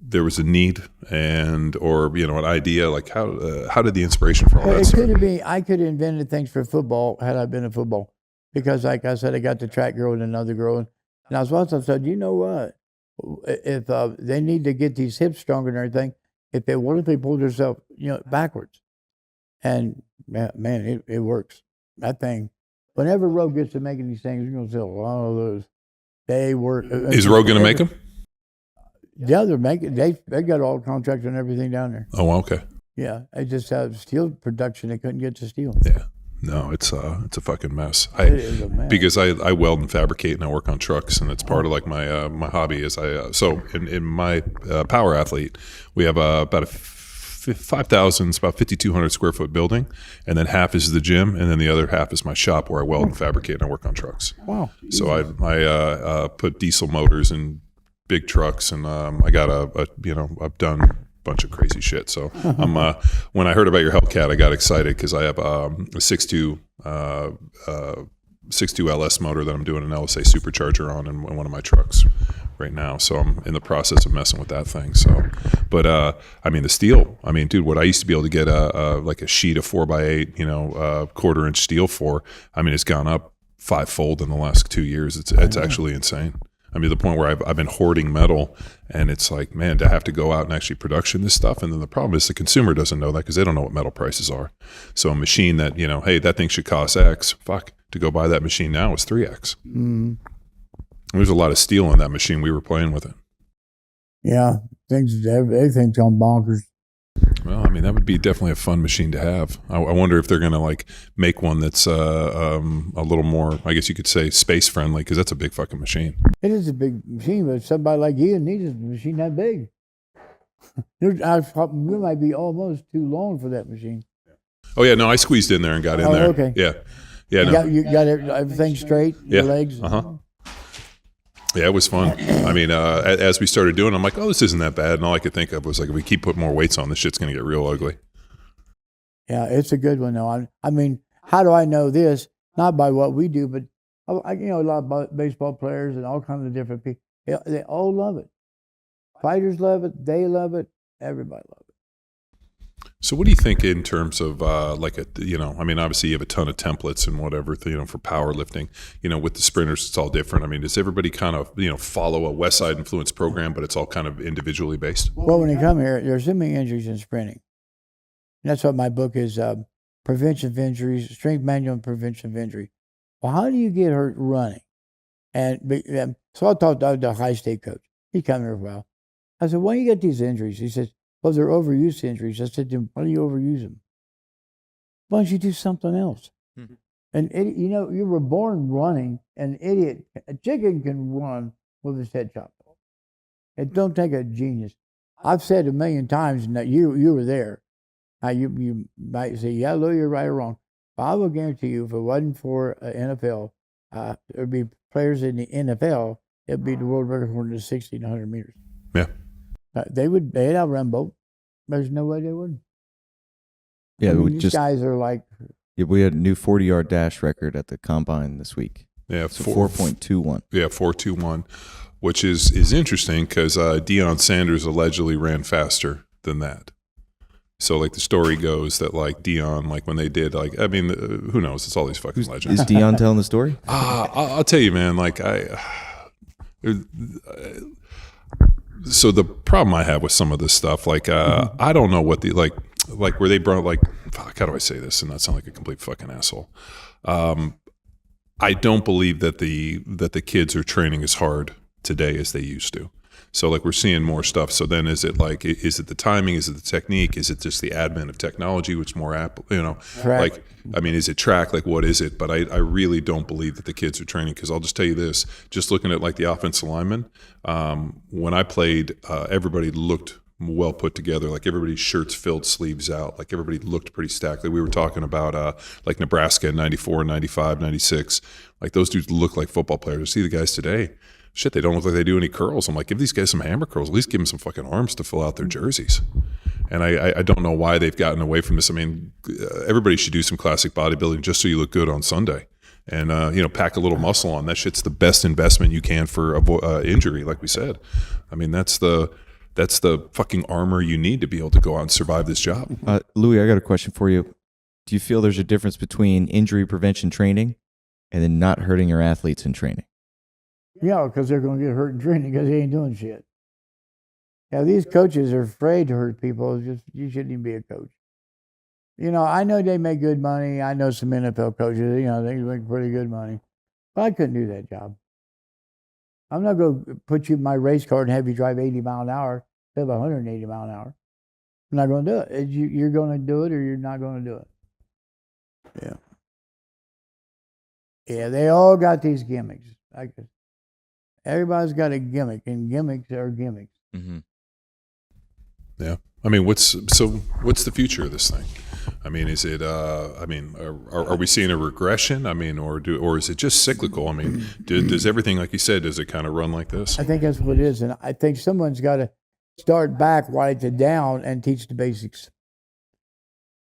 there was a need or an idea, like how did the inspiration for all that It start? could have been, I could have invented things for football had I been in football. Because like I said, I got the track girl and another girl. And I was once, I said, you know what? If they need to get these hips stronger and everything, what if they pull themselves, backwards? And man, it works. That thing, whenever Roe gets to making these things, you're going to sell a lot of those. They work. Is Roe going to make them? Yeah, they're making. They got all contracts and everything down there. Oh, okay. Yeah, they just have steel production. They couldn't get to steel. Yeah. No, it's a fucking mess. It is a mess. Because I weld and fabricate and I work on trucks, and it's part of like my my hobby. Is so in my Power Athlete, we have about a 5,000, it's about 5,200 square foot building, and then half is the gym, and then the other half is my shop where I weld and fabricate and I work on trucks. Wow. So I put diesel motors in big trucks, and I got I've done a bunch of crazy shit. So I'm when I heard about your Hellcat, I got excited because I have a 6.2 LS motor that I'm doing an LSA supercharger on in one of my trucks right now. So I'm in the process of messing with that thing. So, but I mean the steel. I mean, dude, what I used to be able to get like a sheet of 4x8, quarter-inch steel for, I mean, it's gone up 5-fold in the last 2 years. It's actually insane. I mean, the point where I've been hoarding metal, and it's like, man, to have to go out and actually production this stuff. And then the problem is the consumer doesn't know that because they don't know what metal prices are. So a machine that, hey, that thing should cost X, to go buy that machine now is 3X. Mm. There's a lot of steel in that machine. We were playing with it. Yeah, everything's gone bonkers. Well, I mean, that would be definitely a fun machine to have. I wonder if they're going to like make one that's a little more, I guess you could say, space friendly, because that's a big fucking machine. It is a big machine, but somebody like you needs a machine that big. We might be almost too long for that machine. Oh yeah, no, I squeezed in there and got in there. Okay. Yeah. You got everything straight. Yeah. Your legs. Yeah, it was fun. I mean, as we started doing it, I'm like, oh, this isn't that bad. And all I could think of was like, if we keep putting more weights on, this shit's going to get real ugly. Yeah, it's a good one, though. I mean, how do I know this? Not by what we do, but, a lot of baseball players and all kinds of different people. They all love it. Fighters love it. They love it. Everybody loves it. So what do you think in terms of I mean, obviously you have a ton of templates and whatever, for powerlifting, with the sprinters, it's all different. I mean, does everybody kind of, follow a Westside influence program, but it's all kind of individually based? Well, when you come here, there's so many injuries in sprinting. And that's what my book is, Prevention of Injuries, Strength Manual and Prevention of Injury. Well, how do you get hurt running? And so I talked to the high state coach. He come here for a while. I said, why do you get these injuries? He says, well, they're overuse injuries. I said to him, why do you overuse them? Why don't you do something else? Mm-hmm. And you were born running. An idiot, a chicken can run with his head chopped off. It don't take a genius. I've said 1 million times, and that you were there. Now you might say, yeah, Lou, you're right or wrong. But I will guarantee you, if it wasn't for NFL, there'd be players in the NFL. It'd be the world record for the 60 and 100 meters. Yeah. They'd outrun both. There's no way they wouldn't. Yeah, these guys are like. Yeah, we had a new 40-yard dash record at the combine this week. Yeah, so 4.21. Yeah, 4.21, which is interesting because Deion Sanders allegedly ran faster than that. So like the story goes that like Deion, like when they did, like, I mean, who knows? It's all these fucking legends. Is Deion telling the story? I'll tell you, man. Like so the problem I have with some of this stuff, like I don't know what the like where they brought like, fuck, how do I say this and not sound like a complete fucking asshole? I don't believe that the kids are training as hard today as they used to. So like we're seeing more stuff. So then is it the timing? Is it the technique? Is it just the advent of technology, which more Track. Like, I mean, is it track? Like what is it? But I really don't believe that the kids are training, because I'll just tell you this, just looking at like the offensive linemen, when I played, everybody looked well put together. Like everybody's shirts filled sleeves out. Like everybody looked pretty stacked. Like we were talking about like Nebraska in 94, 95, 96. Like those dudes look like football players. You see the guys today, shit, they don't look like they do any curls. I'm like, give these guys some hammer curls. At least give them some fucking arms to fill out their jerseys. And I don't know why they've gotten away from this. I mean, everybody should do some classic bodybuilding just so you look good on Sunday. And, pack a little muscle on. That shit's the best investment you can for injury, like we said. I mean, that's the fucking armor you need to be able to go out and survive this job. Louie, I got a question for you. Do you feel there's a difference between injury prevention training and then not hurting your athletes in training? Yeah, because they're going to get hurt in training because they ain't doing shit. Yeah, these coaches are afraid to hurt people. You shouldn't even be a coach. I know they make good money. I know some NFL coaches, they make pretty good money. But I couldn't do that job. I'm not going to put you in my race car and have you drive 80 mile an hour instead of 180 mile an hour. I'm not going to do it. You're going to do it or you're not going to do it. Yeah. Yeah, they all got these gimmicks. Everybody's got a gimmick, and gimmicks are gimmicks. Mm-hmm. Yeah. I mean, what's the future of this thing? I mean, is it? Are we seeing a regression? I mean, or is it just cyclical? I mean, does everything, like you said, does it kind of run like this? I think that's what it is, and I think someone's got to start back, write it down, and teach the basics.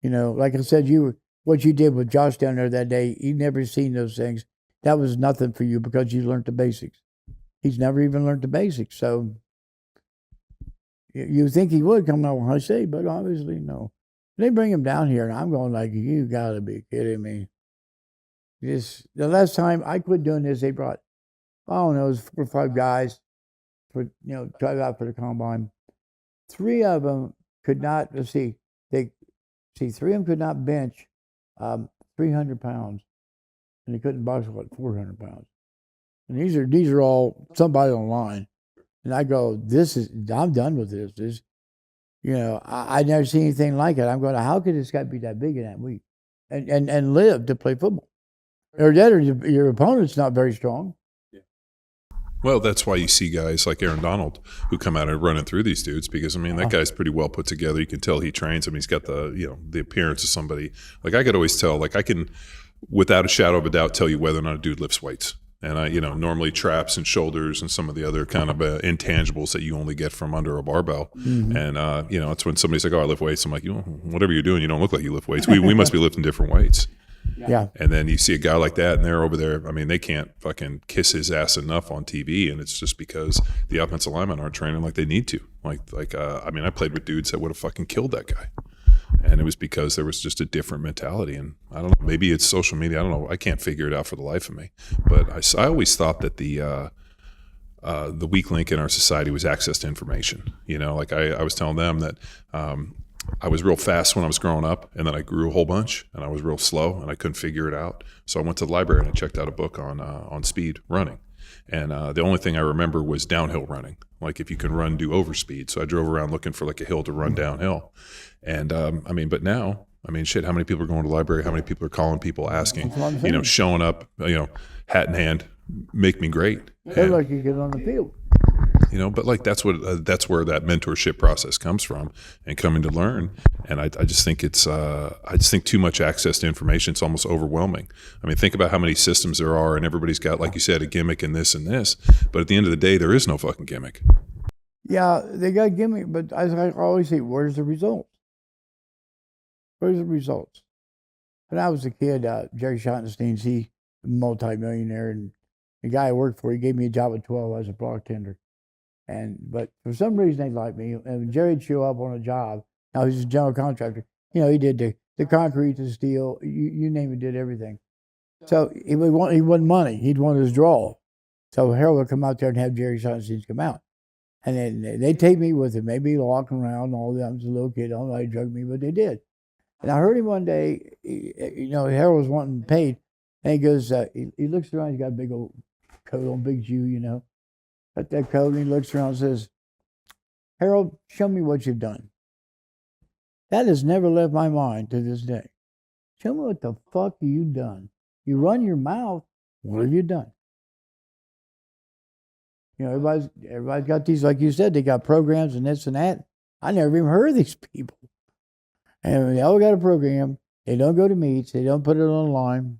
Like I said, what you did with Josh down there that day, you'd never seen those things. That was nothing for you because you learned the basics. He's never even learned the basics, so you think he would come out when I say, but obviously no. They bring him down here, and I'm going like, you got to be kidding me. The last time I quit doing this, they brought, I don't know, it was 4 or 5 guys for try out for the combine. 3 of them could not. Three of them could not bench 300 pounds, and they couldn't box 400 pounds. And these are all somebody online. And I go, I'm done with this. I never seen anything like it. I'm going, how could this guy be that big in that week and live to play football? Or your opponent's not very strong. Yeah. Well, that's why you see guys like Aaron Donald who come out and running through these dudes because, I mean, that guy's pretty well put together. You can tell he trains. I mean, he's got the appearance of somebody. Like I could always tell, like I can, without a shadow of a doubt, tell you whether or not a dude lifts weights. And normally traps and shoulders and some of the other kind of intangibles that you only get from under a barbell. Mm-hmm. And, it's when somebody's like, oh, I lift weights. I'm like, whatever you're doing, you don't look like you lift weights. We must be lifting different weights. Yeah. And then you see a guy like that and they're over there. I mean, they can't fucking kiss his ass enough on TV. And it's just because the offensive linemen aren't training like they need to. I played with dudes that would have fucking killed that guy. And it was because there was just a different mentality. And I don't know, maybe it's social media. I don't know. I can't figure it out for the life of me. But I always thought that the weak link in our society was access to information. I was telling them that I was real fast when I was growing up, and then I grew a whole bunch, and I was real slow, and I couldn't figure it out. So I went to the library and I checked out a book on speed running. And the only thing I remember was downhill running, like if you can run, do overspeed. So I drove around looking for like a hill to run downhill. And but now, shit, how many people are going to the library? How many people are calling people asking, showing up, hat in hand, make me great. They're like you get on the field. But like that's where that mentorship process comes from and coming to learn. And I just think I just think too much access to information. It's almost overwhelming. I mean, think about how many systems there are and everybody's got, like you said, a gimmick and this and this. But at the end of the day, there is no fucking gimmick. Yeah, they got gimmick, but I always say, where's the results? Where's the results? When I was a kid, Jerry Schottenstein's, he multi-millionaire, and the guy I worked for, he gave me a job at 12 as a block tender. But for some reason they liked me. And Jerry'd show up on a job. Now he's a general contractor. He did the concrete, the steel, you name it, did everything. So he wanted money. He'd want his draw. So Harold would come out there and have Jerry Schottenstein's come out. And then they'd take me with him. Maybe walking around and all that. I was a little kid. I don't know how they drugged me, but they did. And I heard him one day, Harold was wanting paid. And he goes, he looks around, he's got a big old coat on, big Jew, got that coat, and he looks around and says, Harold, show me what you've done. That has never left my mind to this day. Show me what the fuck you've done. You run your mouth, what have you done? Everybody's got these, like you said, they got programs and this and that. I never even heard of these people. And they all got a program. They don't go to meets. They don't put it online.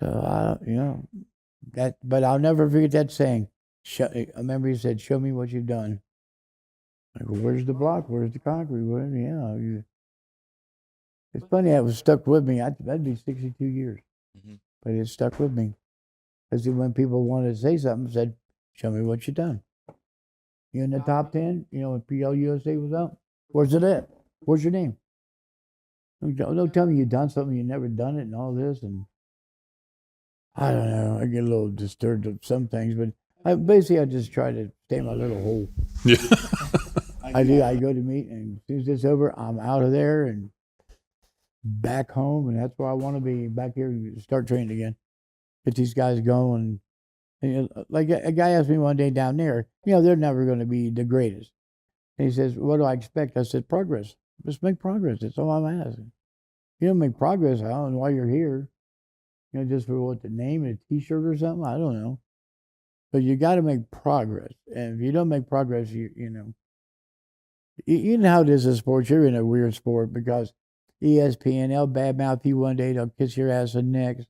So, but I'll never forget that saying. I remember he said, "Show me what you've done." I go, "Where's the block? Where's the concrete?" It's funny, it was stuck with me. That'd be 62 years. Mm-hmm. But it stuck with me. Because when people wanted to say something, said, "Show me what you've done." You in the top 10? When PL USA was out? Where's it at? Where's your name? Don't tell me you've done something, you've never done it and all this. And I don't know. I get a little disturbed of some things, but I just try to stay in my little hole. Yeah. I do. I go to meet, and as soon as it's over, I'm out of there and back home, and that's where I want to be, back here to start training again. Get these guys going. And like a guy asked me one day down there, they're never going to be the greatest. And he says, "What do I expect?" I said, "Progress. Just make progress. That's all I'm asking. You don't make progress, I don't know why you're here. Just for what, the name and a T-shirt or something? I don't know. But you got to make progress. And if you don't make progress, you know how it is in sports. You're in a weird sport because ESPN, they'll badmouth you one day, they'll kiss your ass the next.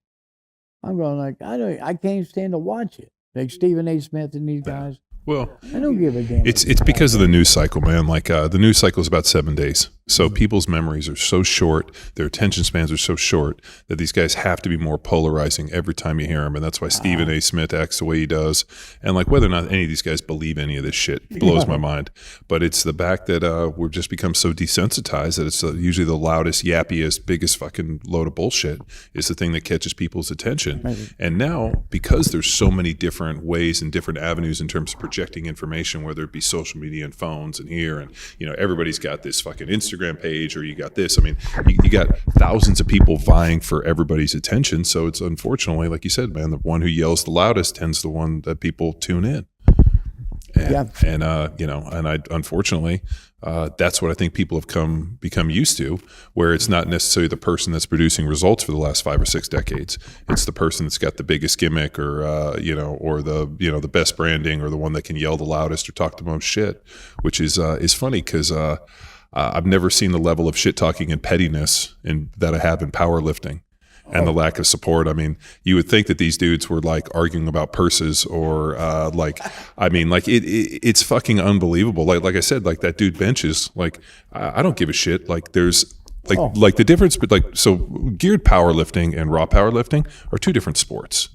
I'm going like, I can't stand to watch it. Like Stephen A. Smith and these guys. Well, I don't give a damn. It's because of the news cycle, man. Like the news cycle is about 7 days. So people's memories are so short, their attention spans are so short that these guys have to be more polarizing every time you hear them. And that's why Stephen A. Smith acts the way he does. And like whether or not any of these guys believe any of this shit blows my mind. But it's the fact that we've just become so desensitized that it's usually the loudest, yappiest, biggest fucking load of bullshit is the thing that catches people's attention. And now, because there's so many different ways and different avenues in terms of projecting information, whether it be social media and phones and here, and everybody's got this fucking Instagram page, or you got this. I mean, you got thousands of people vying for everybody's attention. So it's unfortunately, like you said, man, the one who yells the loudest tends the one that people tune in. And unfortunately, that's what I think people have become used to, where it's not necessarily the person that's producing results for the last 5 or 6 decades. It's the person that's got the biggest gimmick, or or the best branding, or the one that can yell the loudest or talk the most shit, which is funny because I've never seen the level of shit talking and pettiness that I have in powerlifting. And the lack of support. I mean, you would think that these dudes were like arguing about purses, or it's fucking unbelievable. Like I said, like that dude benches. Like I don't give a shit. Like there's like the difference, but so geared powerlifting and raw powerlifting are two different sports.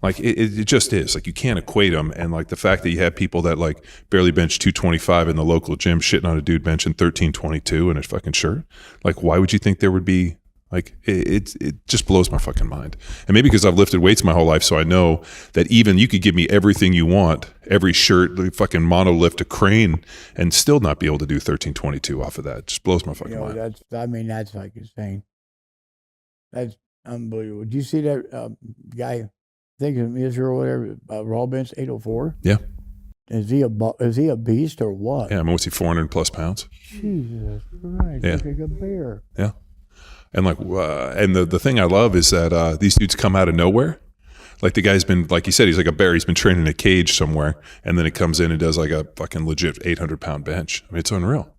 Like it just is. Like you can't equate them. And like the fact that you have people that like barely bench 225 in the local gym shitting on a dude benching 1322 in a fucking shirt. Like why would you think there would be? Like it just blows my fucking mind. And maybe because I've lifted weights my whole life, so I know that even you could give me everything you want, every shirt, the fucking monolift, a crane, and still not be able to do 1322 off of that. It just blows my fucking mind. That's like insane. That's unbelievable. Did you see that guy? I think from Israel, whatever, raw bench 804. Yeah. Is he a beast or what? Yeah. I mean, what's he, 400 plus pounds? Jesus Christ! Yeah. Like a bear. Yeah. And like, and the thing I love is that these dudes come out of nowhere. Like the guy's been, like he said, he's like a bear. He's been training in a cage somewhere, and then it comes in and does like a fucking legit 800-pound bench. I mean, it's unreal.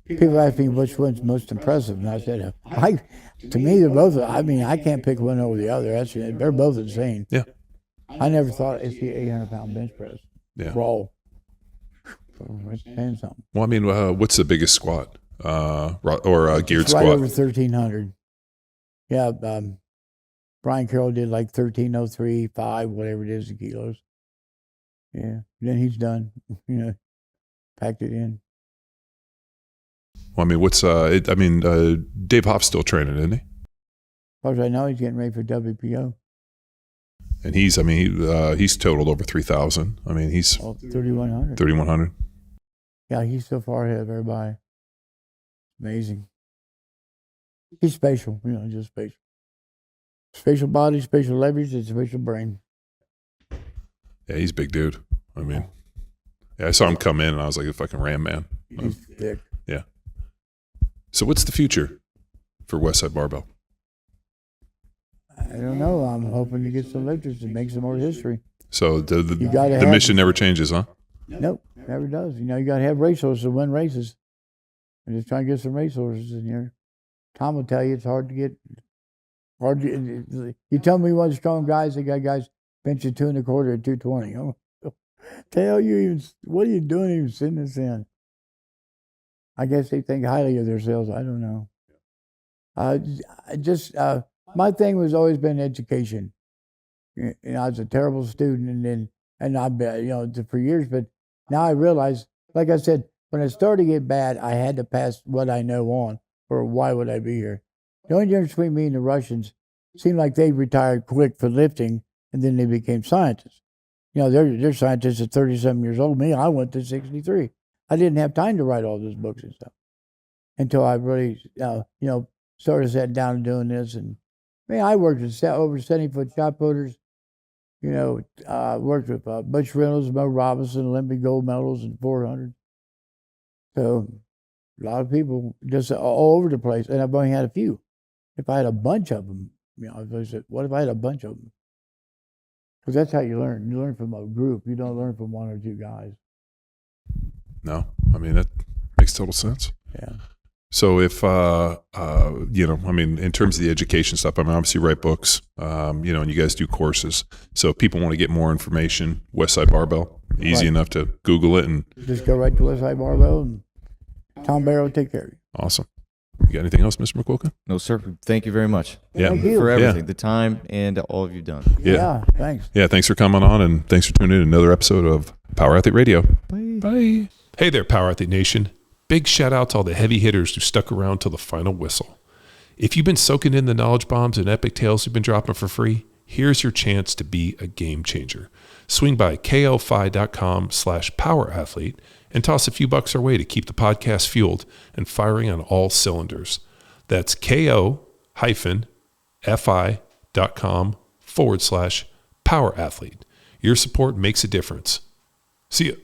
People ask me which one's most impressive, and I said, to me, they're both. I mean, I can't pick one over the other. They're both insane. Yeah. I never thought it's the 800-pound bench press. Yeah. Raw. It's saying something. Well, I mean, what's the biggest squat? Geared it's squat. Right over 1,300. Yeah, Brian Carroll did like 1303.5, whatever it is in kilos. Yeah, then he's done. Packed it in. Well, I mean, Dave Hoff's still training, isn't he? As far as I know, he's getting ready for WPO. And he's totaled over 3,000. I mean, he's 3,100. 3,100. Yeah, he's so far ahead of everybody. Amazing. He's spatial, just spatial. Spatial body, spatial leverage, and spatial brain. Yeah, he's a big dude. I mean, yeah, I saw him come in and I was like a fucking Ram man. He's thick. Yeah. So what's the future for Westside Barbell? I don't know. I'm hoping to get some lifters and make some more history. So the mission never changes, huh? Nope, never does. You know, you got to have racehorses to win races. I'm just trying to get some racehorses in here. Tom will tell you it's hard to get. You tell me one strong guys, they got guys benching 2 1/4 at 220. Oh, tell you even, what are you doing even sitting this in? I guess they think highly of themselves. I don't know. My thing was always been education. You know, I was a terrible student, and I've been, you know, for years. But now I realize, like I said, when it started to get bad, I had to pass what I know on, or why would I be here? The only difference between me and the Russians seemed like they retired quick for lifting, and then they became scientists. You know, they're scientists at 30-something years old. Me, I went to 63. I didn't have time to write all those books and stuff until I really, you know, started sitting down and doing this. And man, I worked with over 70-foot shot putters. You know, worked with Butch Reynolds, Mo Robinson, Olympic gold medals in 400. So a lot of people just all over the place, and I've only had a few. If I had a bunch of them, you know, I said, what if I had a bunch of them? Because that's how you learn. You learn from a group. You don't learn from 1 or 2 guys. No, I mean, that makes total sense. Yeah. So if, you know, I mean, in terms of the education stuff, I mean, obviously you write books, you know, and you guys do courses. So if people want to get more information, Westside Barbell, easy enough to Google it. And just go right to Westside Barbell, and Tom Barrow will take care of you. Awesome. You got anything else, Mr. McQuilkin? No, sir. Thank you very much. Yeah. Thank you. For everything, Yeah. the time, and all of you've done. Yeah, thanks. Yeah, thanks for coming on, and thanks for tuning in to another episode of Power Athlete Radio. Bye. Bye. Hey there, Power Athlete Nation. Big shout out to all the heavy hitters who stuck around till the final whistle. If you've been soaking in the knowledge bombs and epic tales we've been dropping for free, here's your chance to be a game changer. Swing by klfi.com/powerathlete and toss a few bucks our way to keep the podcast fueled and firing on all cylinders. That's ko-fi.com/powerathlete. Your support makes a difference. See ya.